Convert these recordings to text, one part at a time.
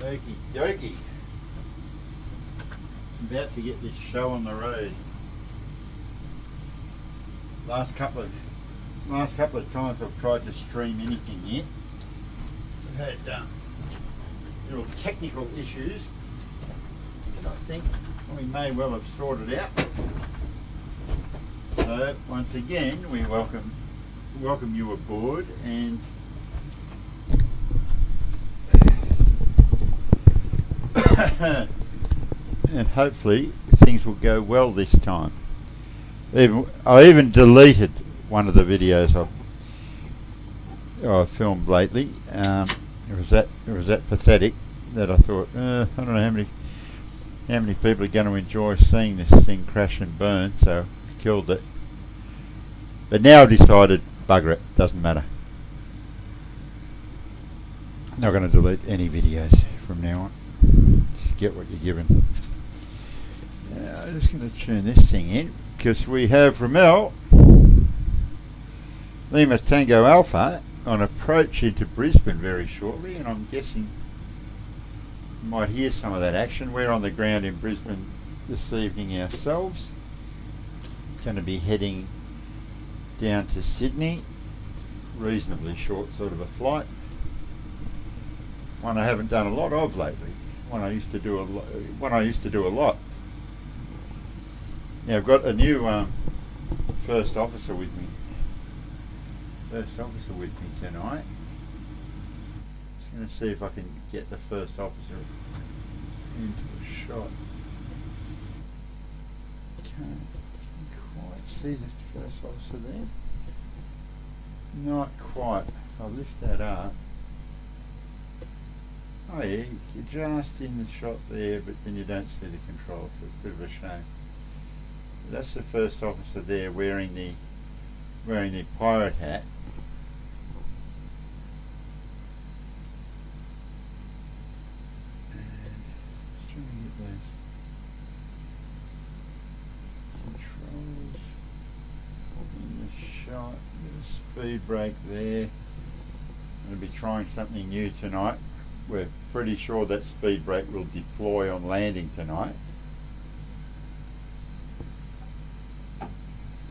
Okie dokie. About to get this show on the road. Last couple of times I've tried to stream anything here, I've had little technical issues that I think we may well have sorted out. So once again, we welcome you aboard, and and hopefully things will go well this time. I even deleted one of the videos I've filmed lately. It was that pathetic that I thought, I don't know how many people are going to enjoy seeing this thing crash and burn, so I killed it. But now I've decided, bugger it, doesn't matter. Not going to delete any videos from now on. Just get what you're given. Now I'm just going to tune this thing in, because we have Ramel Lima Tango Alpha on approach into Brisbane very shortly, and I'm guessing you might hear some of that action. We're on the ground in Brisbane this evening ourselves. Going to be heading down to Sydney. It's a reasonably short sort of a flight. One I haven't done a lot of lately. One I used to do a lot. Now I've got a new first officer with me. Tonight. Just going to see if I can get the first officer into a shot. Can't quite see the first officer there. Not quite. If I lift that up. Oh yeah, you're just in the shot there, but then you don't see the controls, so it's a bit of a shame. That's the first officer there wearing the pirate hat. And just trying to get those controls in the shot. There's a speed brake there. I'm going to be trying something new tonight. We're pretty sure that speed brake will deploy on landing tonight.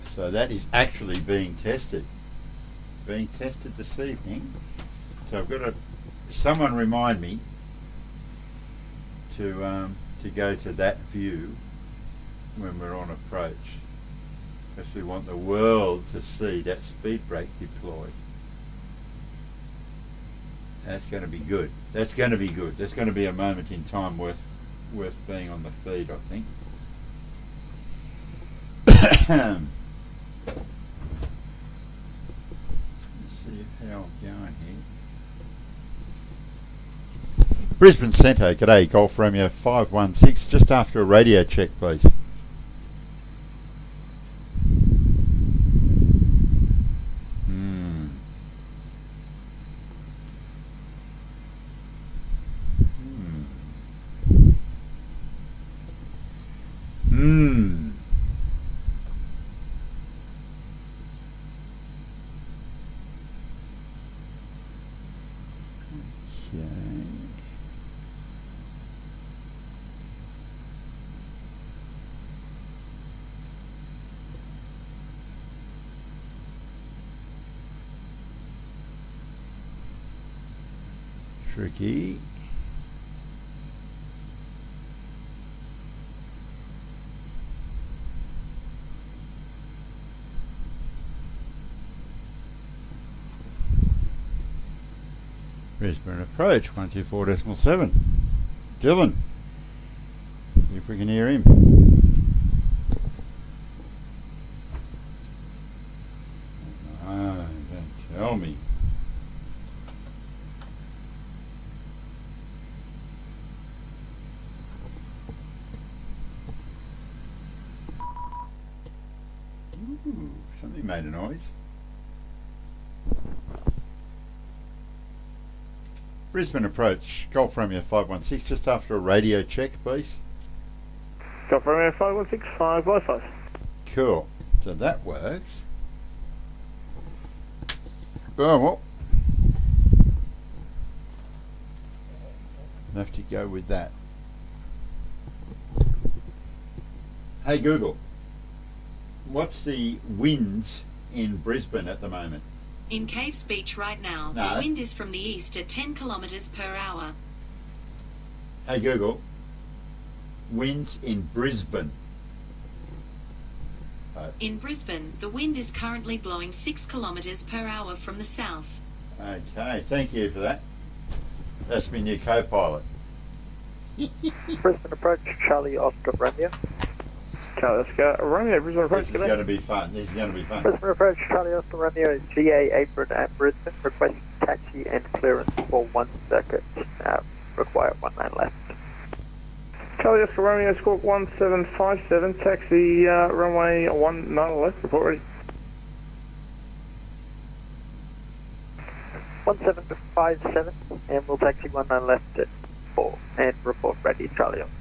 So that is actually being tested this evening. So I've got someone remind me to go to that view when we're on approach, because we want the world to see that speed brake deployed. That's going to be good. That's going to be good. That's going to be a moment in time worth being on the feed, I think. How I'm going here. Brisbane Centre, g'day, Golf Romeo 516, just after a radio check, please. Tricky. Brisbane approach 124.7. Dylan. See if we can hear him. Ah, don't tell me. Ooh, something made a noise. Brisbane approach, Golf Romeo 516, just after a radio check, please. Golf Romeo 516, 5 Wi-Fi. Cool. So that works. Oh, well. I'll have to go with that. Hey Google, what's the winds in Brisbane at the moment? In Caves Beach right now, No. the wind is from the east at 10 kilometres per hour. Hey Google, winds in Brisbane. In Brisbane, the wind is currently blowing 6 kilometres per hour from the south. Okay, thank you for that. That's my new co-pilot. Brisbane approach, Charlie Oscar Romeo. Charlie Oscar Romeo, Brisbane approach, This is going to be fun. This is going to be fun. Brisbane approach, Charlie Oscar Romeo, GA apron at Brisbane, requesting taxi and clearance for 1 circuit. Require 1 lane left. Charlie Oscar Romeo, squawk 1757, taxi runway 19 left, report ready. 1757, and we'll taxi 19 left at 4, and report ready, Charlie Oscar.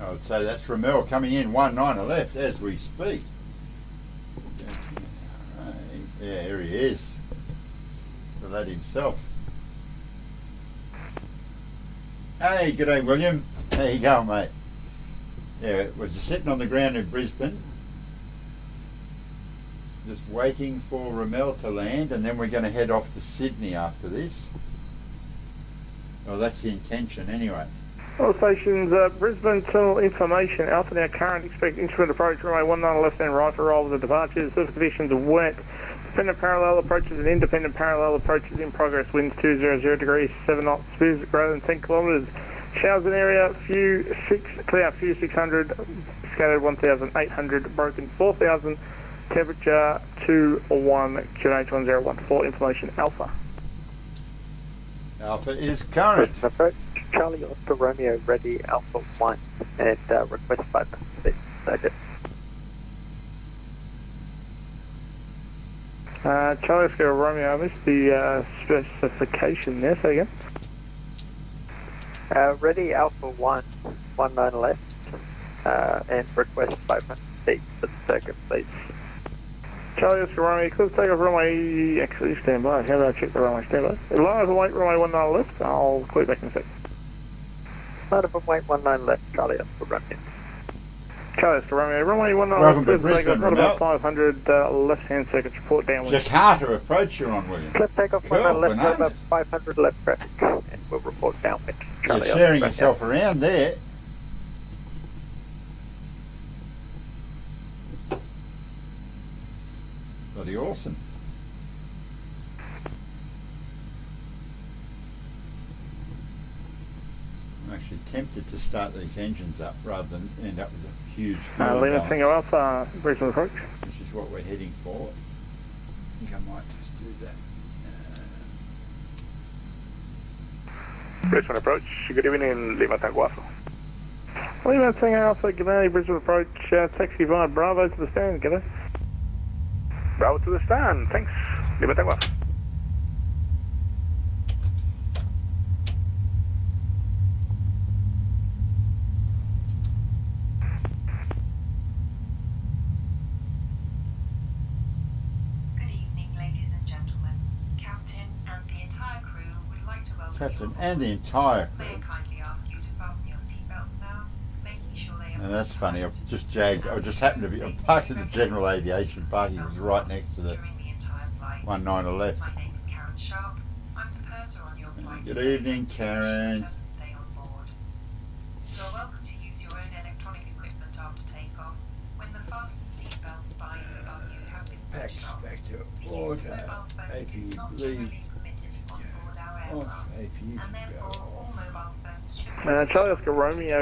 I would say that's Ramel coming in 19 left as we speak. Yeah, here he is. The lad himself. Hey, g'day William. How you going, mate? Yeah, we're just sitting on the ground in Brisbane. Just waiting for Ramel to land, and then we're going to head off to Sydney after this. Well, that's the intention anyway. All stations, Brisbane Terminal Information, Alpha now current, expect instrument approach, runway 19 left and right for roll with the departures, surface conditions are wet, dependent parallel approaches and independent parallel approaches in progress, winds 200 degrees, 7 knots, speeds greater than 10 kilometres, showers in area, clear, few 600, scattered 1,800, broken 4,000, temperature 21, QNH1014, information Alpha. Alpha is current. Approach, Charlie Oscar Romeo, ready, Alpha 1, and request 5 minutes, second. Charlie Oscar Romeo, I missed the specification there, say again. Ready, Alpha 1, 19 left, and request 500 feet for the circuit, please. Charlie Oscar Romeo, clear take off runway, actually stand by, how do I check the runway, stand by? Line of weight, runway 19 left, I'll clear back in a sec. Line of weight 19 left, Charlie Oscar Romeo. Charlie Oscar Romeo, runway 19 left. Welcome to Brisbane, got Ramel. about 500 left-hand circuit, report downwind. Jakarta approach you're on, William. Clear take off Cool, 19 left, bananas. about 500 left traffic, and we'll report downwind. You're Charlie sharing Oscar yourself around there. Bloody awesome. I'm actually tempted to start these engines up rather than end up with a huge fuel Lima balance, Tango Alpha, Brisbane approach. which is what we're heading for. I think I might just do that. Brisbane approach, good evening, Lima Tango Alpha. Lima Tango Alpha, g'day, Brisbane approach, taxi via Bravo to the stand, g'day. Bravo to the stand, thanks, Lima Tango Alpha. Good evening, ladies and gentlemen. Captain captain and the entire May I crew. kindly ask you to fasten your seatbelts now, making sure they are. And that's funny. I've just jagged. I just happened to be. I'm parked in the general aviation parking. It was right next to the During the entire flight. 19 left. My name is Karen Sharp. I'm the purser on your flight. Good today. evening, Karen. Doesn't stay on board. You are welcome to use your own electronic equipment after takeoff when the fasten seatbelt signs above you have been switched off. Back to The use of mobile phones is not generally permitted on board our aircraft, and therefore all mobile phones should be Charlie Oscar Romeo,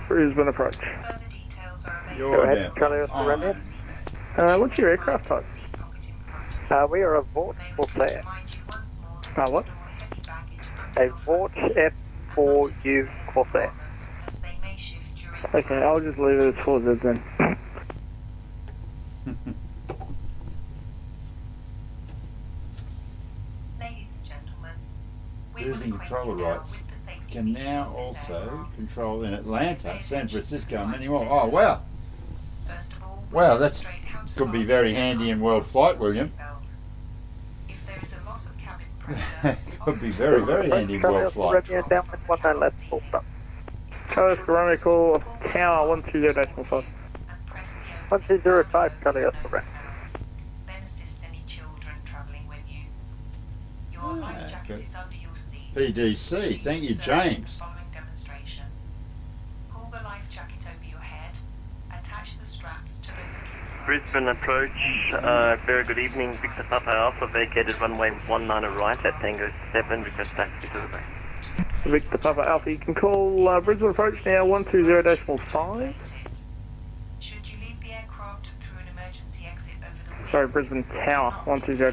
Brisbane approach. Further details are available. You're Go ahead, now Charlie Oscar Romeo. What's your aircraft type? We are a Vought Corsair. What? A Vought F4U Corsair. Okay, I'll just leave it at 4Z then. Ladies and gentlemen, we Building will acquaint controller you now rights with the safety can features now of this also aircraft. control in Atlanta, San Francisco, and many more. Oh wow! First of all, Wow, we'll that's demonstrate how to could be fasten very your handy in seatbelt world flight, William. seatbelt. If there is a loss of cabin pressure, Could be very, very handy in Charlie world Oscar flight. Romeo down with 19 left, full stop. Charlie Oscar Romeo, call Tower 120.5. and press the 1205 Charlie Oscar Romeo. then assist any children travelling with you. Your life jacket okay. is under your seat. PDC, thank you, James. Following demonstration. Pull the life jacket over your head. Attach the straps to the hook. Brisbane approach, very good evening. Victor Papa Alpha vacated runway 19 right at Tango 7, request taxi to the bay. Victor Papa Alpha, you can call Brisbane approach now 120.5. Should you leave the aircraft through an emergency exit over the winds, Sorry, Brisbane Tower 120.5. until you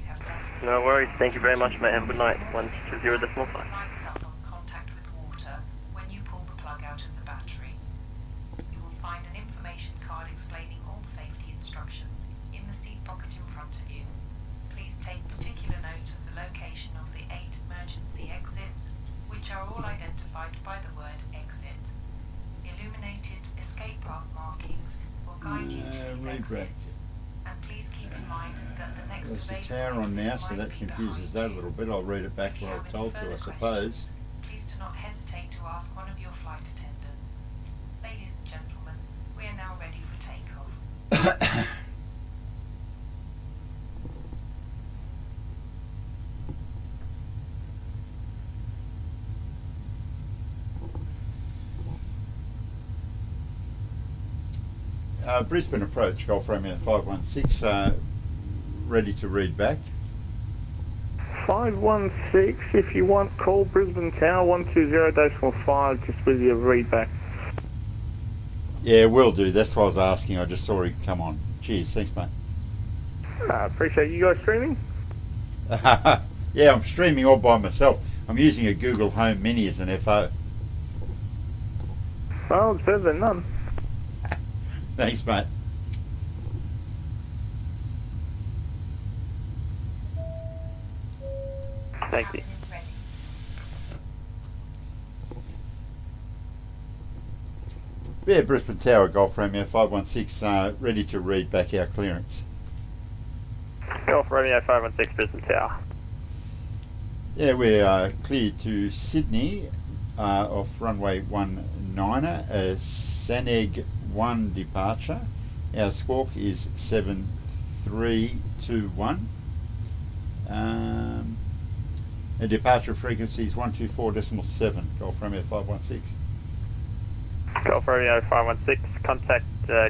have left. No worries, thank you very much, mate. Have a good night. 120.5. Lights up on contact with water when you pull the plug out of the battery. You will find an information card explaining all safety instructions in the seat pocket in front of you. Please take particular note of the location of the 8 emergency exits, which are all identified by the word exit. Illuminated escape path markings will guide you to these rebrand. exits. And please keep in mind that the next There's the available tower on exit now, so might that be confuses behind that a you. little bit. I'll read it back If you what I have was any told to, I further suppose. questions, please do not hesitate to ask one of your flight attendants. Ladies and gentlemen, we are now ready for takeoff. Brisbane approach, Golf Romeo 516, ready to read back. 516, if you want, call Brisbane Tower 120.5 just with your readback. Yeah, will do. That's what I was asking. I just saw it come on. Cheers. Thanks, mate. Appreciate you guys streaming. Yeah, I'm streaming all by myself. I'm using a Google Home Mini as an FO. Well, it's better than none. Thanks, mate. Thank you. Cabin is ready. Yeah, Brisbane Tower, Golf Romeo 516, ready to read back our clearance. Golf Romeo 516 Brisbane Tower. Yeah, we are cleared to Sydney off runway 19, Saneg 1 departure. Our squawk is 7321. Our departure frequency is 124.7, Golf Romeo 516. Golf Romeo 516, contact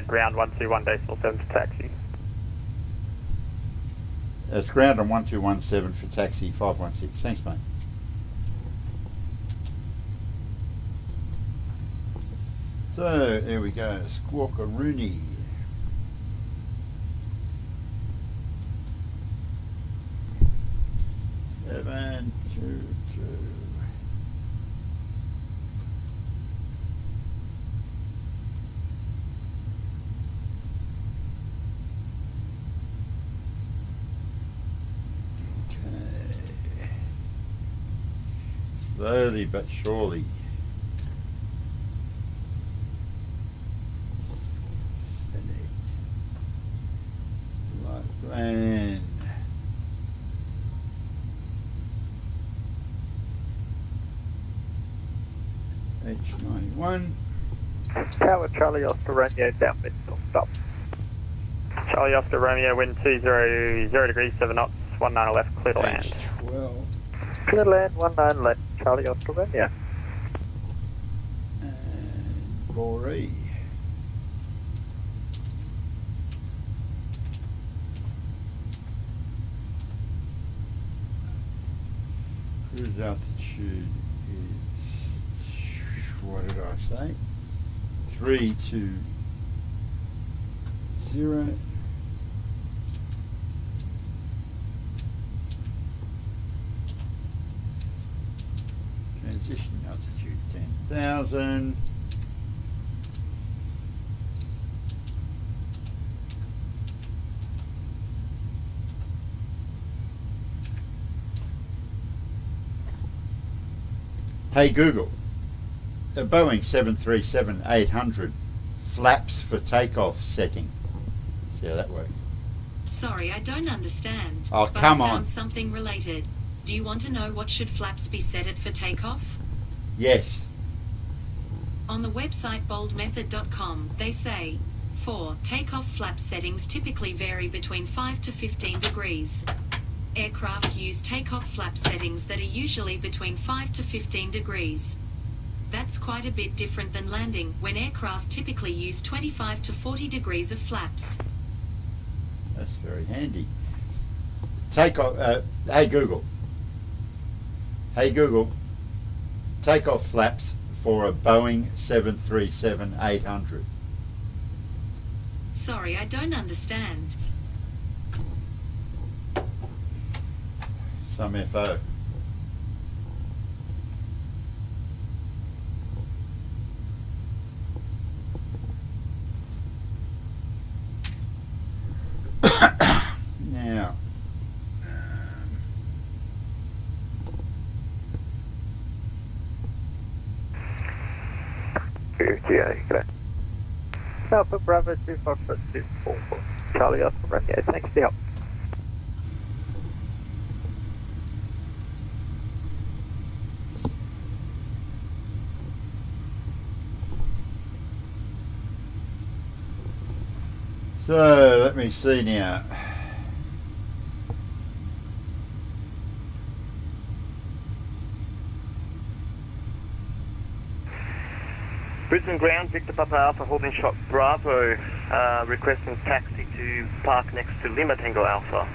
ground 121.7 for taxi. It's ground on 1217 for taxi 516. Thanks, mate. So, there we go. Squawkaroony. Seven, two, two. Okay. Slowly but surely. Like plan. H91. Tower Charlie Oscar Romeo downwind, full stop. Charlie Oscar Romeo, wind 200 degrees, 7 knots, 19 left, clear to land. H12. Clear to land, 19 left, Charlie Oscar Romeo. And Boree. Cruise altitude is, what did I say? 320. Transition altitude 10,000. Hey Google, the Boeing 737-800 flaps for takeoff setting. See how that works? Sorry, I don't understand. Oh, but come I found on. something related. Do you want to know what should flaps be set at for takeoff? Yes. On the website boldmethod.com, they say, 4. Takeoff flap settings typically vary between 5 to 15 degrees. Aircraft use takeoff flap settings that are usually between 5 to 15 degrees. That's quite a bit different than landing, when aircraft typically use 25 to 40 degrees of flaps. That's very handy. Takeoff, hey Google. Hey Google, takeoff flaps for a Boeing 737-800. Sorry, I don't understand. Some FO. Now, G'day. Alpha Bravo 2524, Charlie Oscar Romeo, thanks for the help. so let me see now. Brisbane ground, Victor Papa Alpha, holding shot Bravo, requesting taxi to park next to Lima Tango Alpha.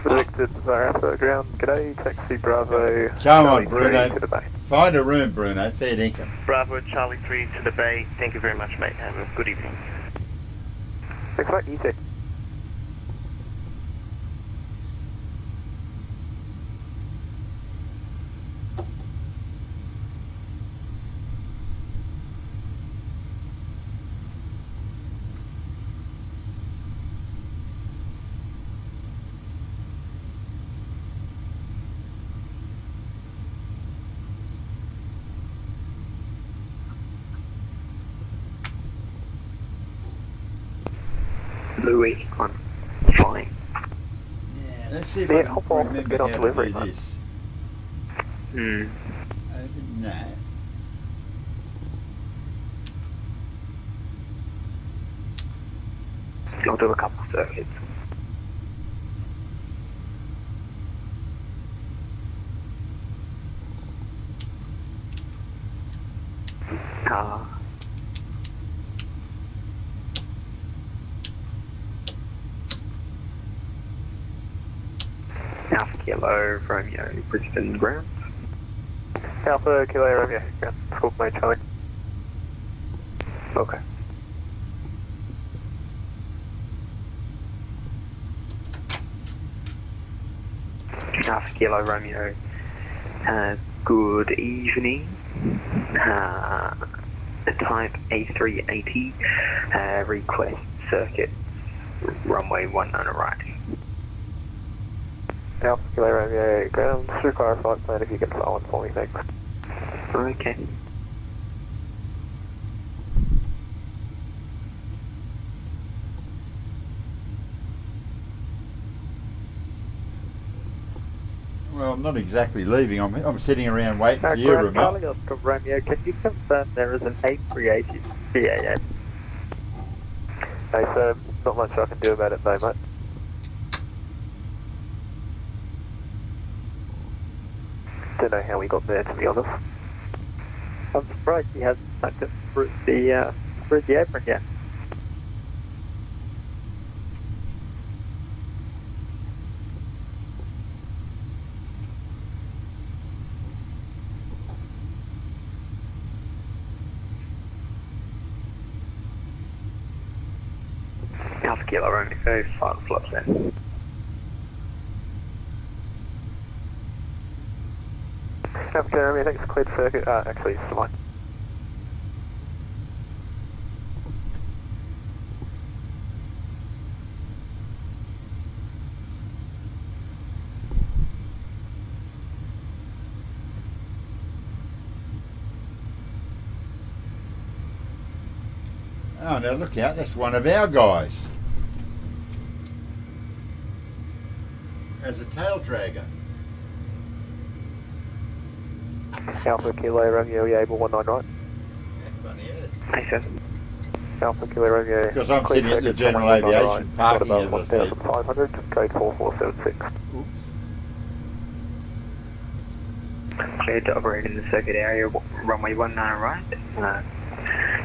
Predicted Alpha ground, g'day, taxi Bravo. Come on, Charlie 3 Bruno. to the bay. Find a room, Bruno. Fair income. Bravo, Charlie 3 to the bay. Thank you very much, mate. Have a good evening. Thanks, mate, you too. Louis, I'm flying. Yeah, let's see if Yeah, I hop can on, remember get on how to delivery, do mate. this. Open that. I'll do a couple of circuits. Alpha Kilo Romeo, Brisbane ground. Alpha Kilo Romeo, ground. Cool, mate, Charlie. Okay. Alpha Kilo Romeo, good evening. Type A380, request circuit, runway 19 right. Alpha Kilo Romeo, ground, just require a flight plan if you can fly one for me, thanks. Okay. Well, I'm not exactly leaving. I'm sitting around waiting for you, Ground Ramel. Charlie Oscar Romeo, can you confirm there is an A380 BAS? Hey sir, not much I can do about it though, mate. Don't know how we got there, to be honest. I'm surprised he hasn't tucked it through the apron yet. Alpha Kilo Romeo, final flaps then. Alpha Kilo Romeo, thanks, cleared circuit, actually it's fine. Oh, now look out, that's one of our guys. As a tail dragger. Alpha Kilo Romeo, you able 19 right? Funny, is it? Hey sir. Alpha Kilo Romeo. Because I'm cleared sitting at the circuit, general 19 aviation right, parking got as about I said. 1,500, code 4476. Oops. Cleared to operate in the circuit area, runway 19 right.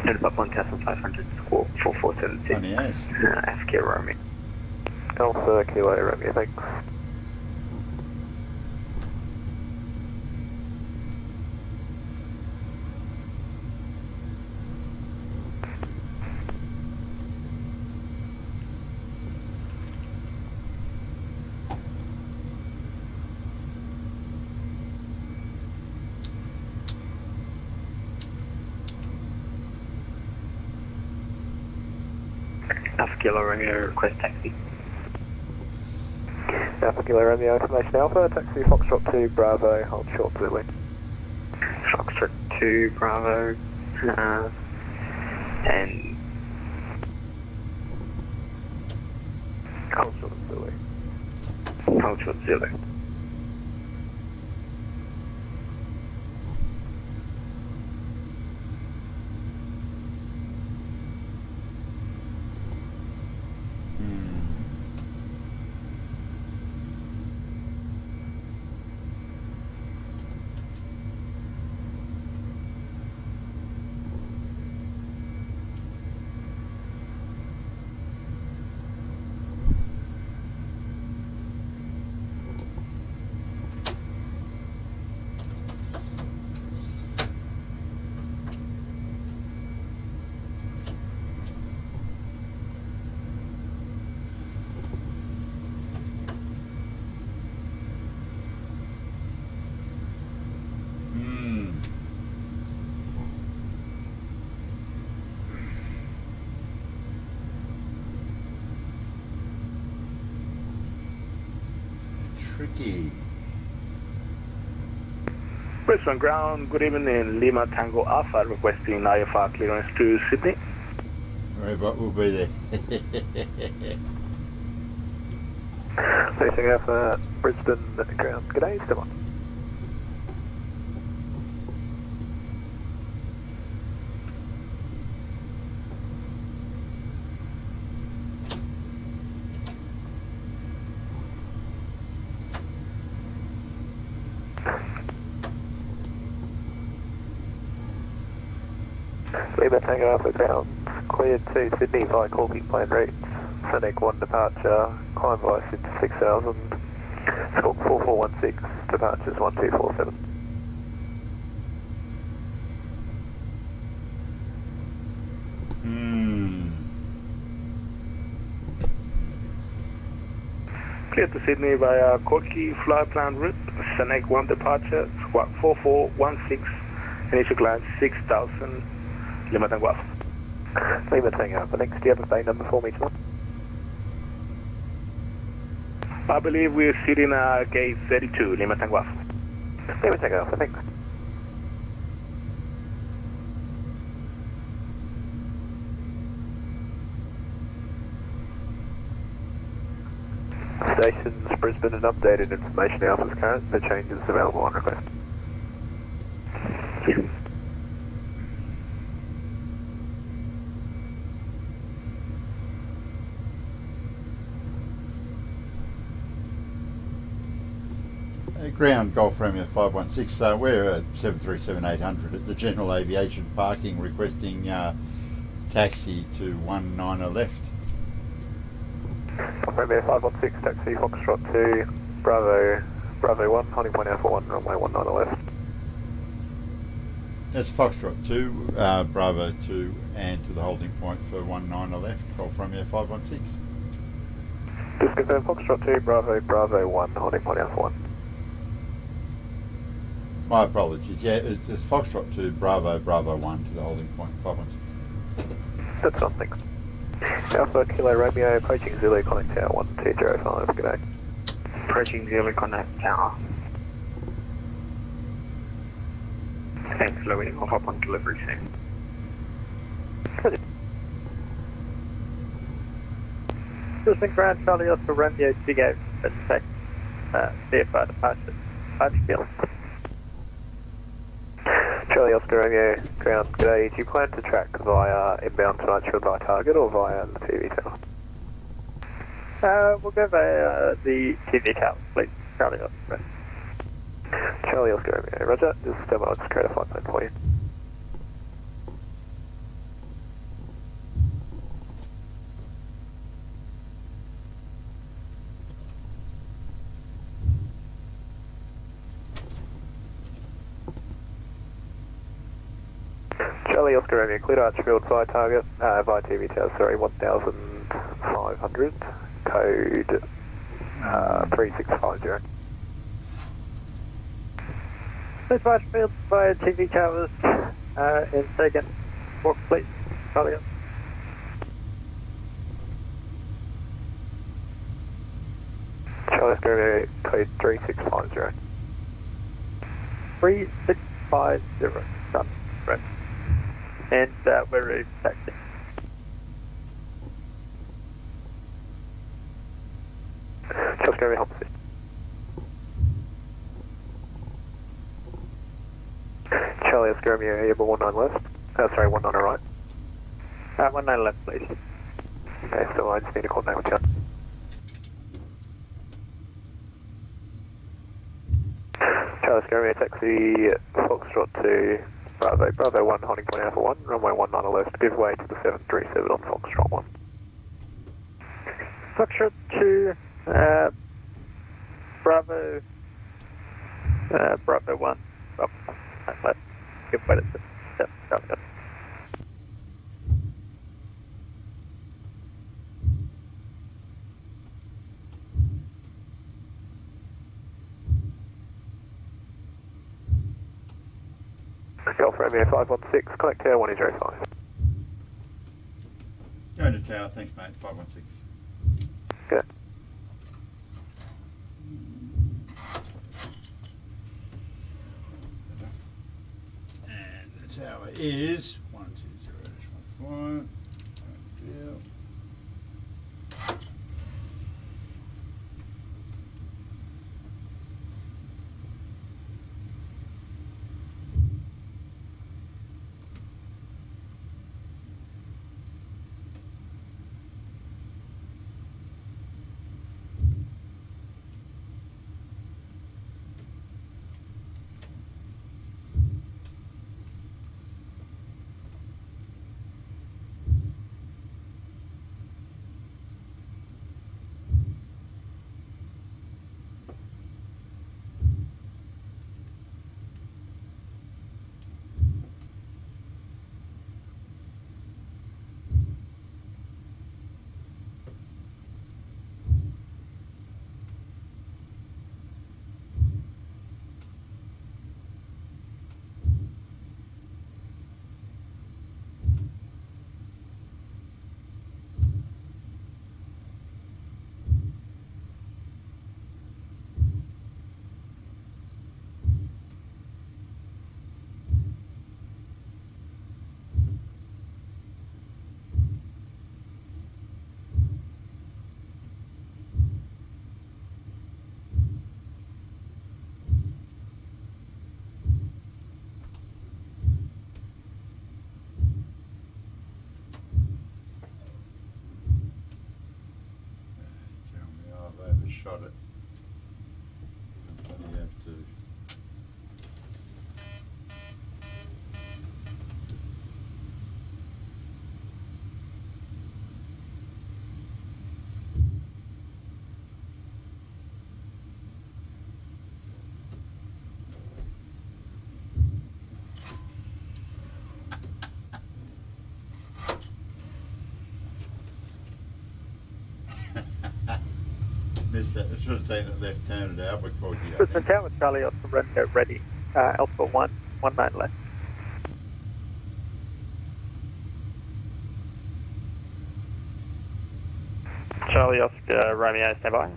Note about 1,500, squawk 4476. Funny, as. Alpha Kilo Romeo. Alpha Kilo Romeo, thanks. Alpha Kilo Romeo, request taxi. Alpha Kilo Romeo, information Alpha, taxi Foxtrot 2, Bravo, hold short Zulu. Foxtrot 2, Bravo, and Hold short Zulu. hold short Zulu. Tricky. Brisbane ground, good evening, Lima Tango Alpha requesting IFR clearance to Sydney. Robot will be there. Facing Alpha, Brisbane ground, g'day, still on. Lima Tango Alpha ground, cleared to Sydney via Corky Plane routes. Fennec 1 departure, climb via Sid 6000, squawk 4416, departures 1247. Clear to Sydney via Corky fly plan route, Fennec 1 departure, squawk 4416, initial climb 6000, Lima Tango Alpha. Lima Tango Alpha, next, do you have a bay number for me tonight? I believe we're sitting at gate 32, Lima Tango Alpha. Lima Tango Alpha, thanks. Stations, Brisbane, and updated information Alpha's current. The change is available on request. Ground Golf Romeo 516. We're at 737-800 at the General Aviation Parking, requesting taxi to 19 left. Romeo 516, taxi Foxtrot 2, Bravo 1, holding point Alpha 1, runway 19 left. That's Foxtrot 2, Bravo 2, and to the holding point for 19 left, Golf Romeo 516. Just confirm Foxtrot 2, Bravo 1, holding point Alpha 1. My apologies, yeah, it's Foxtrot 2, Bravo 1 to the holding point 516. That's something. Alpha Kilo Romeo, approaching Zulu Connect Tower 1205, good day. Approaching Zulu Connect Tower. Thanks, Louis. I'll hop on delivery soon. Brisbane Ground Charlie Oscar Romeo Big Respect, CFR departure, Archfield. Charlie Oscar Romeo, ground, g'day. Do you plan to track via inbound tonight by target or via the TV tower? We'll go via the TV tower, please. Charlie Oscar. Charlie Oscar Romeo, roger. Just stand by, I'll just create a flight plan for you. Charlie Oscar Romeo, cleared Archfield via target, via TV tower, sorry, 1500, code 3650. Please Archfield via TV towers, in second. Walk, please. Charlie Oscar. Charlie Oscar Romeo, code 3650. 3650. Done. Right. And we're ready for taxi. Charlie Oscar Romeo, help assist. Charlie Oscar Romeo, Airborne 19 left. Sorry, 19 right. 19 left, please. Okay, so I just need to coordinate with you. Charlie Oscar Romeo, taxi Foxtrot 2, Bravo 1, holding point Alpha 1, runway 19 left, give way to the 737 on Foxtrot 1. Foxtrot 2, Bravo 1, left, give way to the 737. Golf Romeo 516, connect tower 1005. Going to tower, thanks mate, 516. Good. And the tower is 120.5. Deal. shot it. You have to. Missed that. I should have taken it left turn at Albuquerque. I Brisbane think. Tower, Charlie Oscar Romeo ready. Alpha 1, 19 left. Charlie Oscar Romeo, stand by.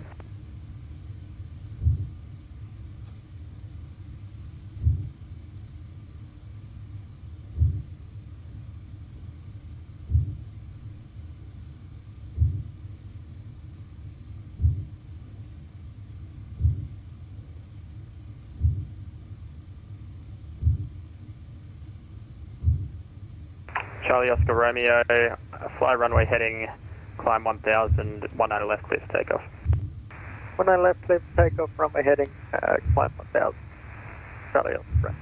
Charlie Oscar Romeo, fly runway heading, climb 1000, 19 left, clear for takeoff. 19 left, clear for takeoff, runway heading, climb 1000. Charlie Oscar Romeo.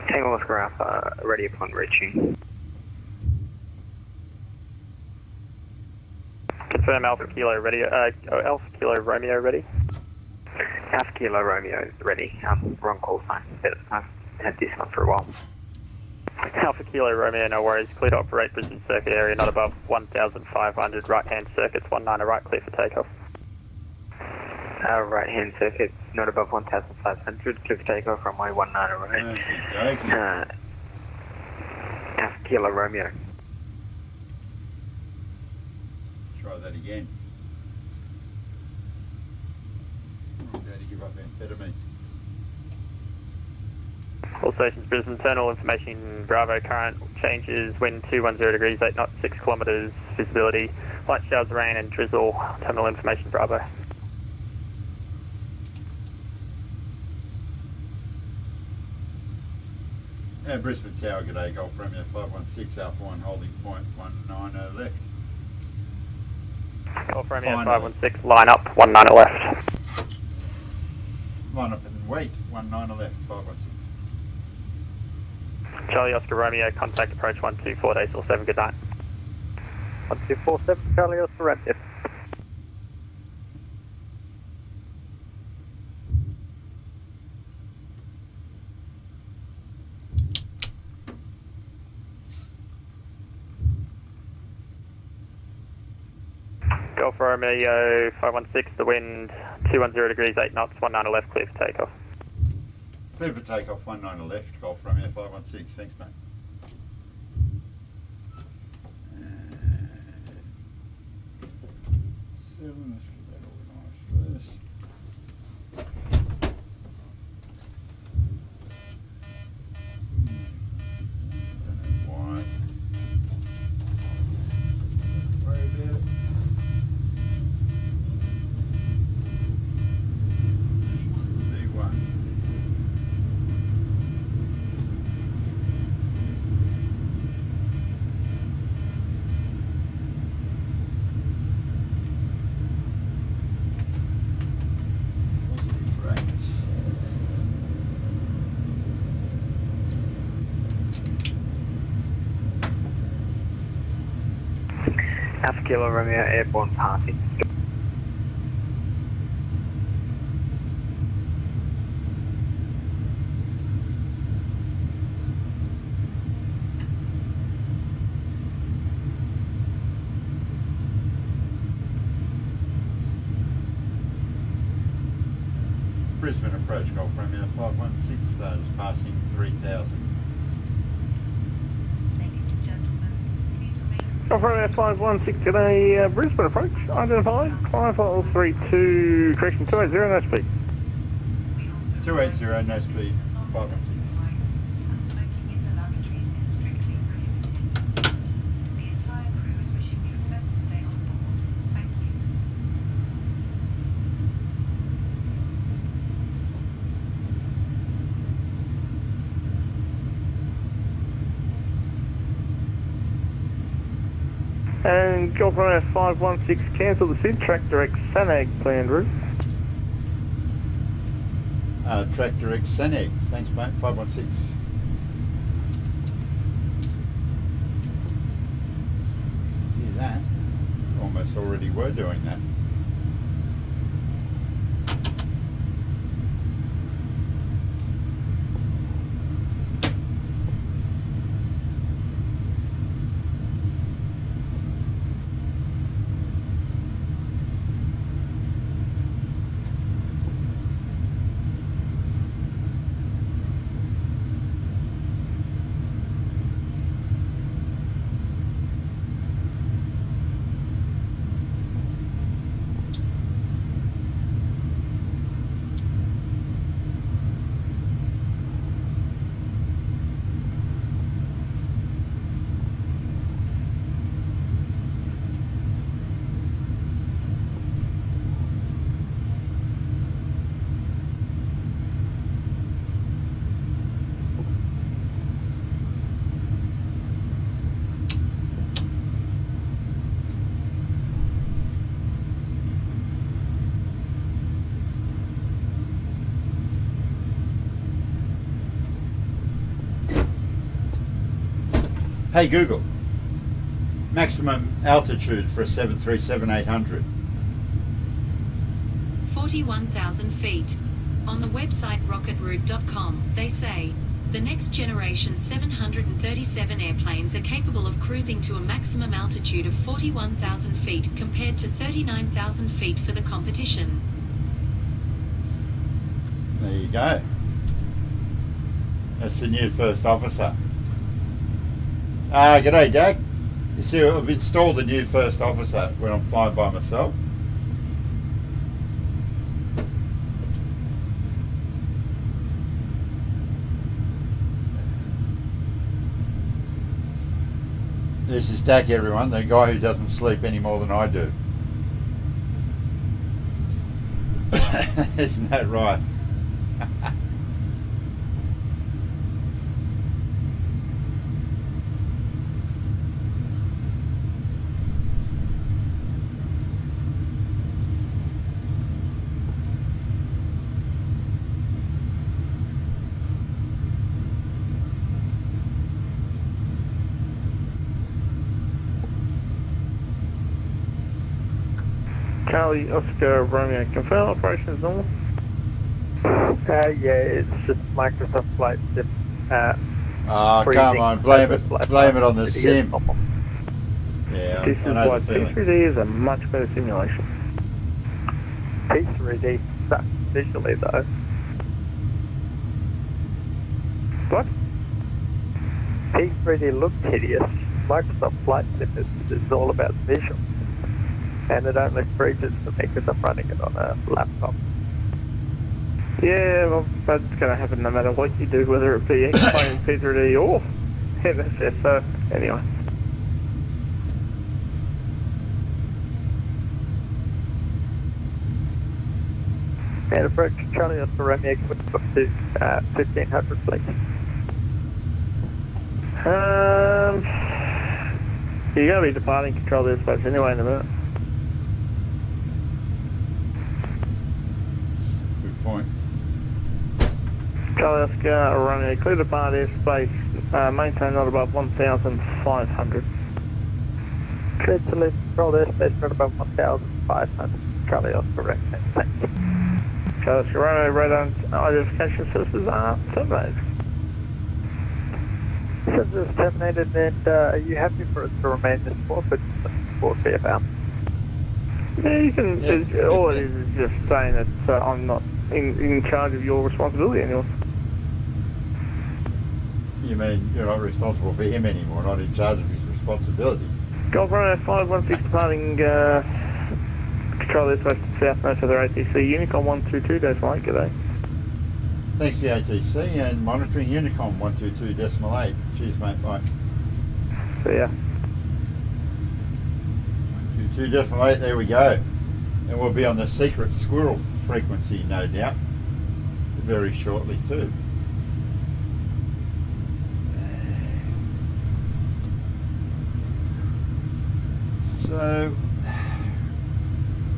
Tango Oscar Alpha, ready upon reaching. Confirm Alpha Kilo ready, Alpha Kilo Romeo ready. Alpha Kilo Romeo ready. Wrong call sign. I've had this one for a while. Alpha Kilo Romeo, no worries, clear to operate Brisbane circuit area, not above 1500, right hand circuits, 19 right, clear for takeoff. Right hand circuit, not above 1500, clear for takeoff, runway 19 right. Okay. Alpha Kilo Romeo. Try that again. I'm going to give up amphetamines. All stations, Brisbane, internal information, Bravo, current changes, wind 210 degrees, 8 knots, 6 kilometres, visibility, light showers, rain and drizzle, terminal information, Bravo. Brisbane Tower, g'day, Golf Romeo 516, Alpha 1, holding point 190 left. Golf Romeo Finally. 516, line up, 19 left. Line up and wait, 190 left, 516. Charlie Oscar Romeo, contact approach 124, days 7, good night. 1247, Charlie Oscar Romeo. Golf Romeo 516, the wind 210 degrees, 8 knots, 19 left, clear for takeoff. Clear for takeoff, 190 left, Golf Romeo 516, thanks mate. Seven, let's get that organised first. Don't know why. Worry about it. D1. Positive rates. Alpha Kilo Romeo, airborne party. Brisbane approach, Golf Romeo 516, is passing 3,000. Ladies and gentlemen, please remain Golf Romeo 516 today, Brisbane approach, identified, 5032, correction 280, no speed. 280, no speed, 516. and smoking in the lavatories is strictly prohibited. The entire crew is wishing you a pleasant stay on board. Thank you. And Golf Romeo 516, cancel the SID, track direct Sanag planned route. Track direct Seneg, thanks mate, 516. Hear that? Almost already were doing that. Hey Google, maximum altitude for a 737-800. 41,000 feet. On the website rocketroute.com, they say, the next generation 737 airplanes are capable of cruising to a maximum altitude of 41,000 feet compared to 39,000 feet for the competition. There you go. That's the new first officer. G'day Dak. You see, I've installed a new first officer when I'm flying by myself. This is Dak, everyone, the guy who doesn't sleep any more than I do. Isn't that right? Charlie Oscar Romeo, confirm operation is normal. Yeah, it's just Microsoft Flight Sim. Come on, blame it on the sim. Yeah, This I is know why the feeling. P3D is a much better simulation. P3D sucks visually though. What? P3D looks hideous. Microsoft Flight Sim is all about visual. And it only freezes for me because I'm running it on a laptop. Yeah, well, that's going to happen no matter what you do, whether it be X-Plane, P3D or NSS, so anyway. And approach Charlie Oscar Romeo, can we book to 1500 please? You're going to be departing control of airspace anyway in a minute. Good point. Charlie Oscar Romeo, clear depart airspace, maintain not above 1,500. Clear to leave control airspace not above 1,500. Charlie Oscar Romeo, thanks. Charlie Oscar Romeo, radar identification services are terminated. Sensors terminated, and are you happy for us to remain this forward VFR? Yeah, you can, all it is just saying that I'm not in charge of your responsibility anymore. You mean you're not responsible for him anymore, not in charge of his responsibility? Golf Romeo 516 departing control airspace to south north of the ATC Unicom 122 decimal 8, g'day. Thanks to the ATC and monitoring Unicom 122.8. Cheers, mate. Bye. See ya. 122.8, there we go. And we'll be on the secret squirrel frequency, no doubt, very shortly too. So,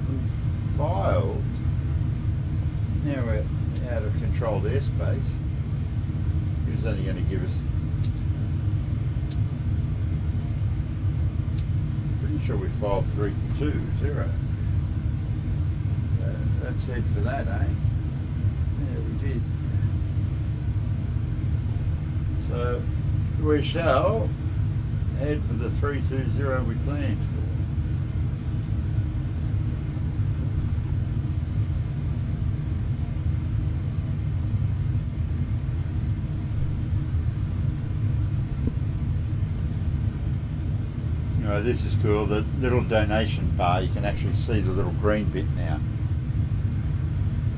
we've filed. Now we're out of controlled airspace. Who's only going to give us? Pretty sure we filed 320. That's it for that, eh? Yeah, we did. So we shall head for the 320 we planned for. This is cool, the little donation bar, you can actually see the little green bit now.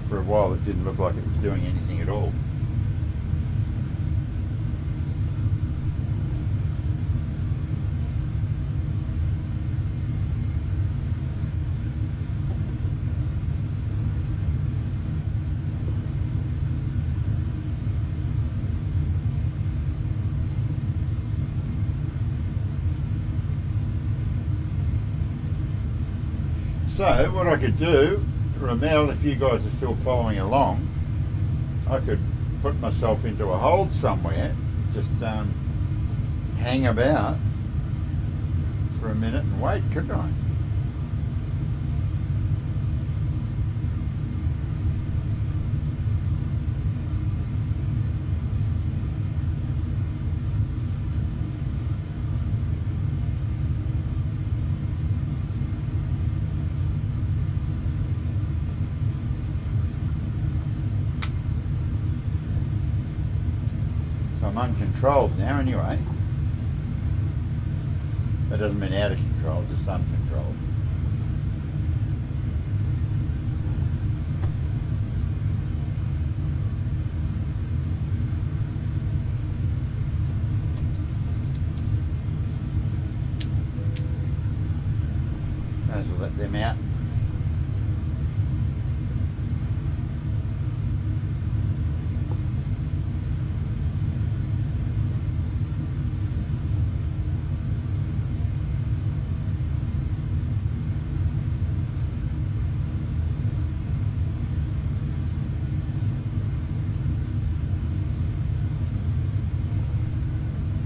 For a while it didn't look like it was doing anything at all. So what I could do, Ramel, if you guys are still following along, I could put myself into a hold somewhere, just hang about for a minute and wait, couldn't I? I'm uncontrolled now anyway. That doesn't mean out of control, just uncontrolled. Might as well let them out.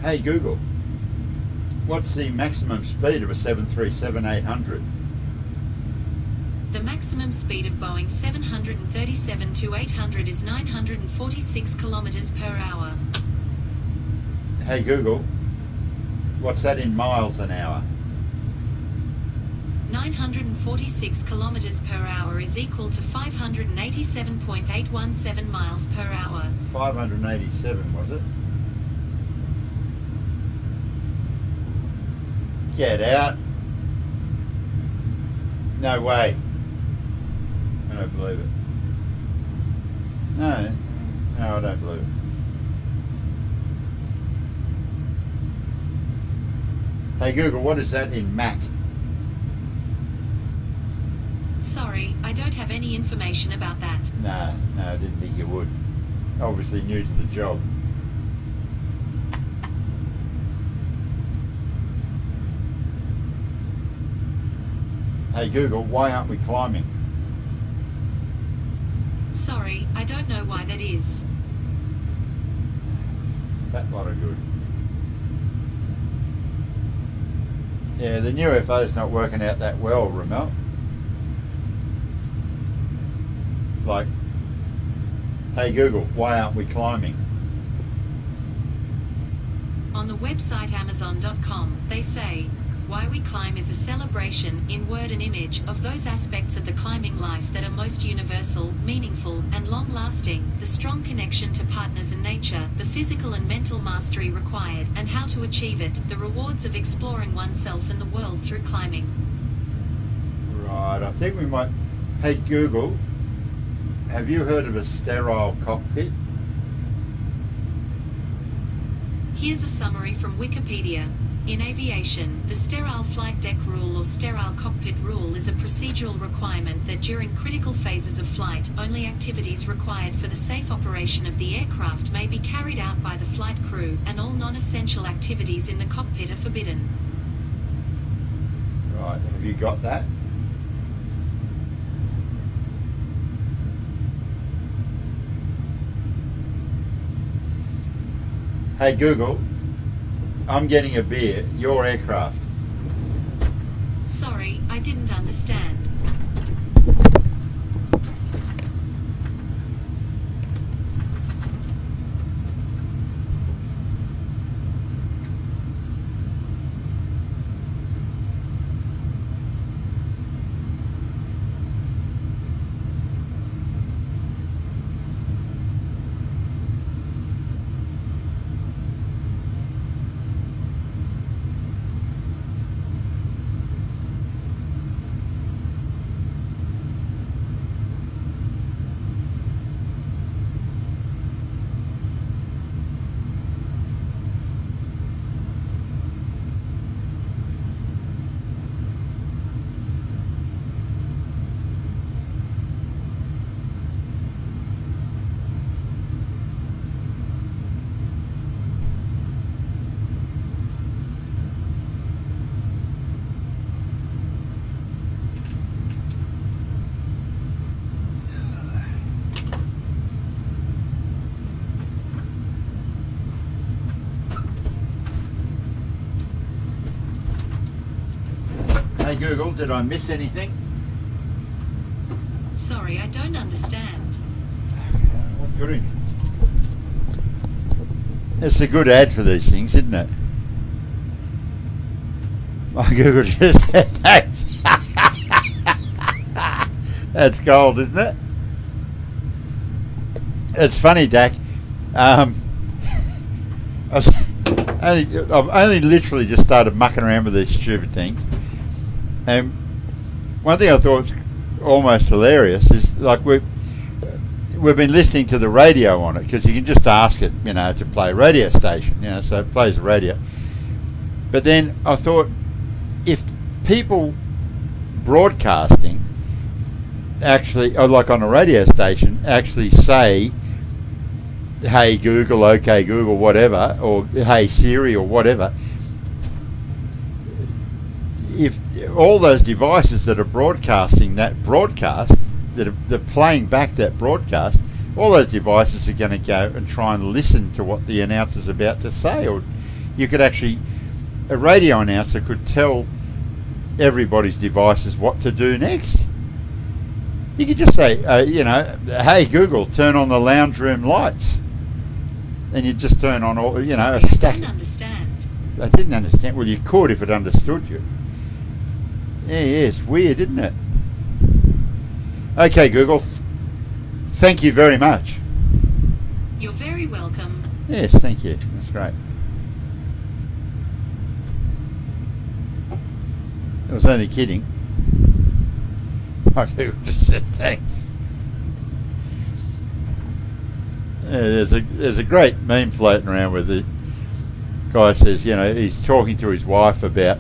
Hey Google, what's the maximum speed of a 737-800? The maximum speed of Boeing 737-800 is 946 kilometers per hour. Hey Google, what's that in miles an hour? 946 kilometers per hour is equal to 587.817 miles per hour. 587, was it? Get out. No way. I don't believe it. No, I don't believe it. Hey Google, what is that in Mach? Sorry, I don't have any information about that. No, I didn't think you would. Obviously new to the job. Hey Google, why aren't we climbing? Sorry, I don't know why that is. That lot of good. Yeah, the new UFO's not working out that well, Ramel. Like, hey Google, why aren't we climbing? On the website Amazon.com, they say, Why we climb is a celebration, in word and image, of those aspects of the climbing life that are most universal, meaningful, and long-lasting, the strong connection to partners and nature, the physical and mental mastery required, and how to achieve it, the rewards of exploring oneself and the world through climbing. Right, I think we might... Hey Google, have you heard of a sterile cockpit? Here's a summary from Wikipedia. In aviation, the sterile flight deck rule or sterile cockpit rule is a procedural requirement that during critical phases of flight, only activities required for the safe operation of the aircraft may be carried out by the flight crew, and all non-essential activities in the cockpit are forbidden. Right, have you got that? Hey Google, I'm getting a beer, your aircraft. Sorry, I didn't understand. Hey Google, did I miss anything? Sorry, I don't understand. What goodie? It's a good ad for these things, isn't it? My Google just said that. That's gold, isn't it? It's funny, Dak. I've only literally just started mucking around with these stupid things. And one thing I thought was almost hilarious is, like, we've been listening to the radio on it, because you can just ask it, you know, to play a radio station, you know, so it plays the radio. But then I thought, if people broadcasting actually, or like on a radio station, actually say, hey Google, okay Google, whatever, or hey Siri or whatever, if all those devices that are broadcasting that broadcast, they're playing back that broadcast, all those devices are going to go and try and listen to what the announcer's about to say. Or you could actually, a radio announcer could tell everybody's devices what to do next. You could just say, you know, hey Google, turn on the lounge room lights, and you just turn on all, you know, a stack. I didn't understand. I didn't understand. Well, you could if it understood you. Yeah, it's weird, isn't it? Okay, Google, thank you very much. You're very welcome. Yes, thank you. That's great. I was only kidding. My Google just said thanks. There's a great meme floating around where the guy says, you know, he's talking to his wife about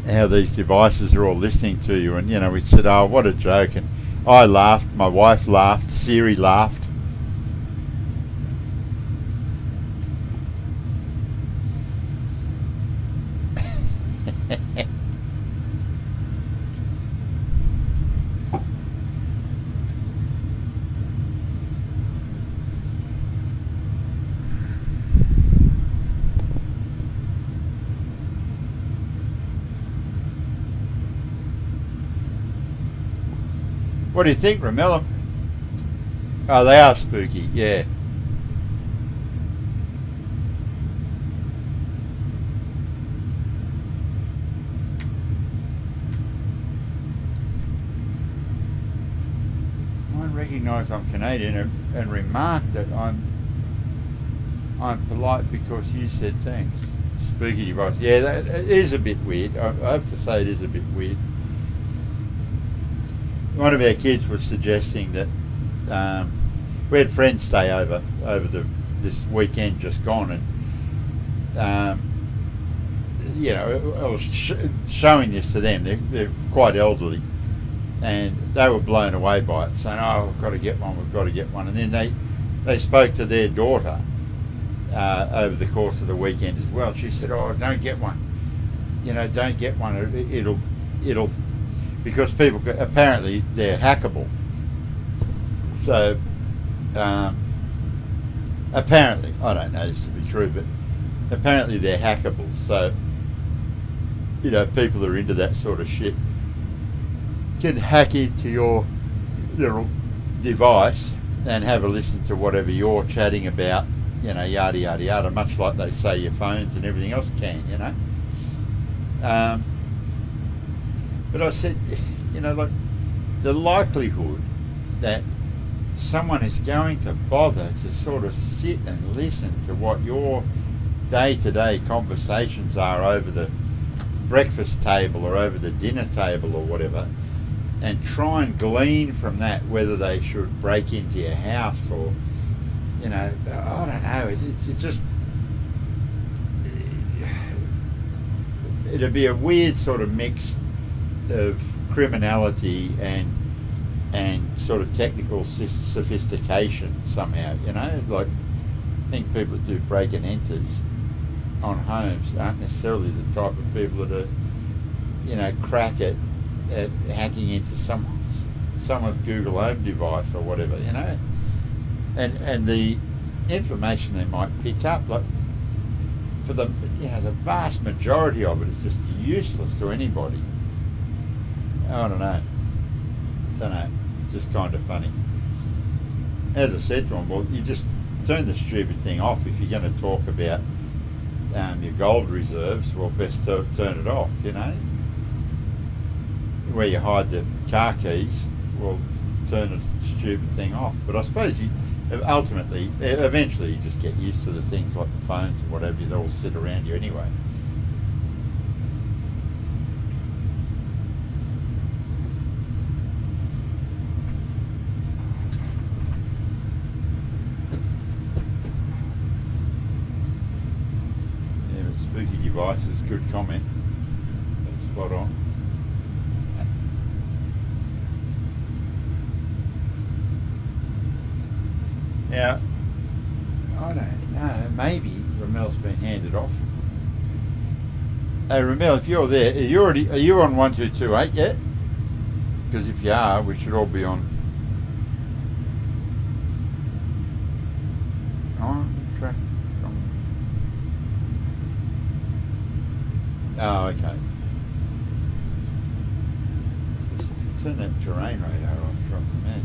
how these devices are all listening to you, and you know, we said, oh, what a joke, and I laughed, my wife laughed, Siri laughed. What do you think, Ramella? Oh, they are spooky, yeah. recognise I'm Canadian and remark that I'm polite because you said thanks. Spooky device. Yeah, that it is a bit weird. I have to say it is a bit weird. One of our kids was suggesting that we had friends stay over this weekend just gone, and you know, I was showing this to them. They're quite elderly, and they were blown away by it, saying, "Oh, we've got to get one. We've got to get one." And then they spoke to their daughter over the course of the weekend as well. She said, "Oh, don't get one. You know, don't get one. It'll because people apparently they're hackable. So apparently, I don't know this to be true, but apparently they're hackable. So you know, people that are into that sort of shit can hack into your device and have a listen to whatever you're chatting about, you know, yada yada yada, much like they say your phones and everything else can, you know. But I said, you know, like the likelihood that someone is going to bother to sort of sit and listen to what your day-to-day conversations are over the breakfast table or over the dinner table or whatever, and try and glean from that whether they should break into your house or, you know, I don't know. It's just, it'd be a weird sort of mix of criminality and sort of technical sophistication somehow, you know. Like, I think people that do break and enters on homes aren't necessarily the type of people that are, you know, crack at hacking into someone's Google Home device or whatever, you know. And the information they might pick up, like, for the, you know, the vast majority of it is just useless to anybody. I don't know. It's just kind of funny. As I said to them, well, you just turn the stupid thing off. If you're going to talk about your gold reserves, well, best to turn it off, you know. Where you hide the car keys, well, turn the stupid thing off. But I suppose eventually you just get used to the things like the phones and whatever, they all sit around you anyway. Yeah, but spooky devices, good comment. That's spot on. Now, I don't know, maybe Ramel's been handed off. Hey Ramel, if you're there, are you on 1228 yet? Because if you are, we should all be on track. Oh, okay. Turn that terrain radar on from the man.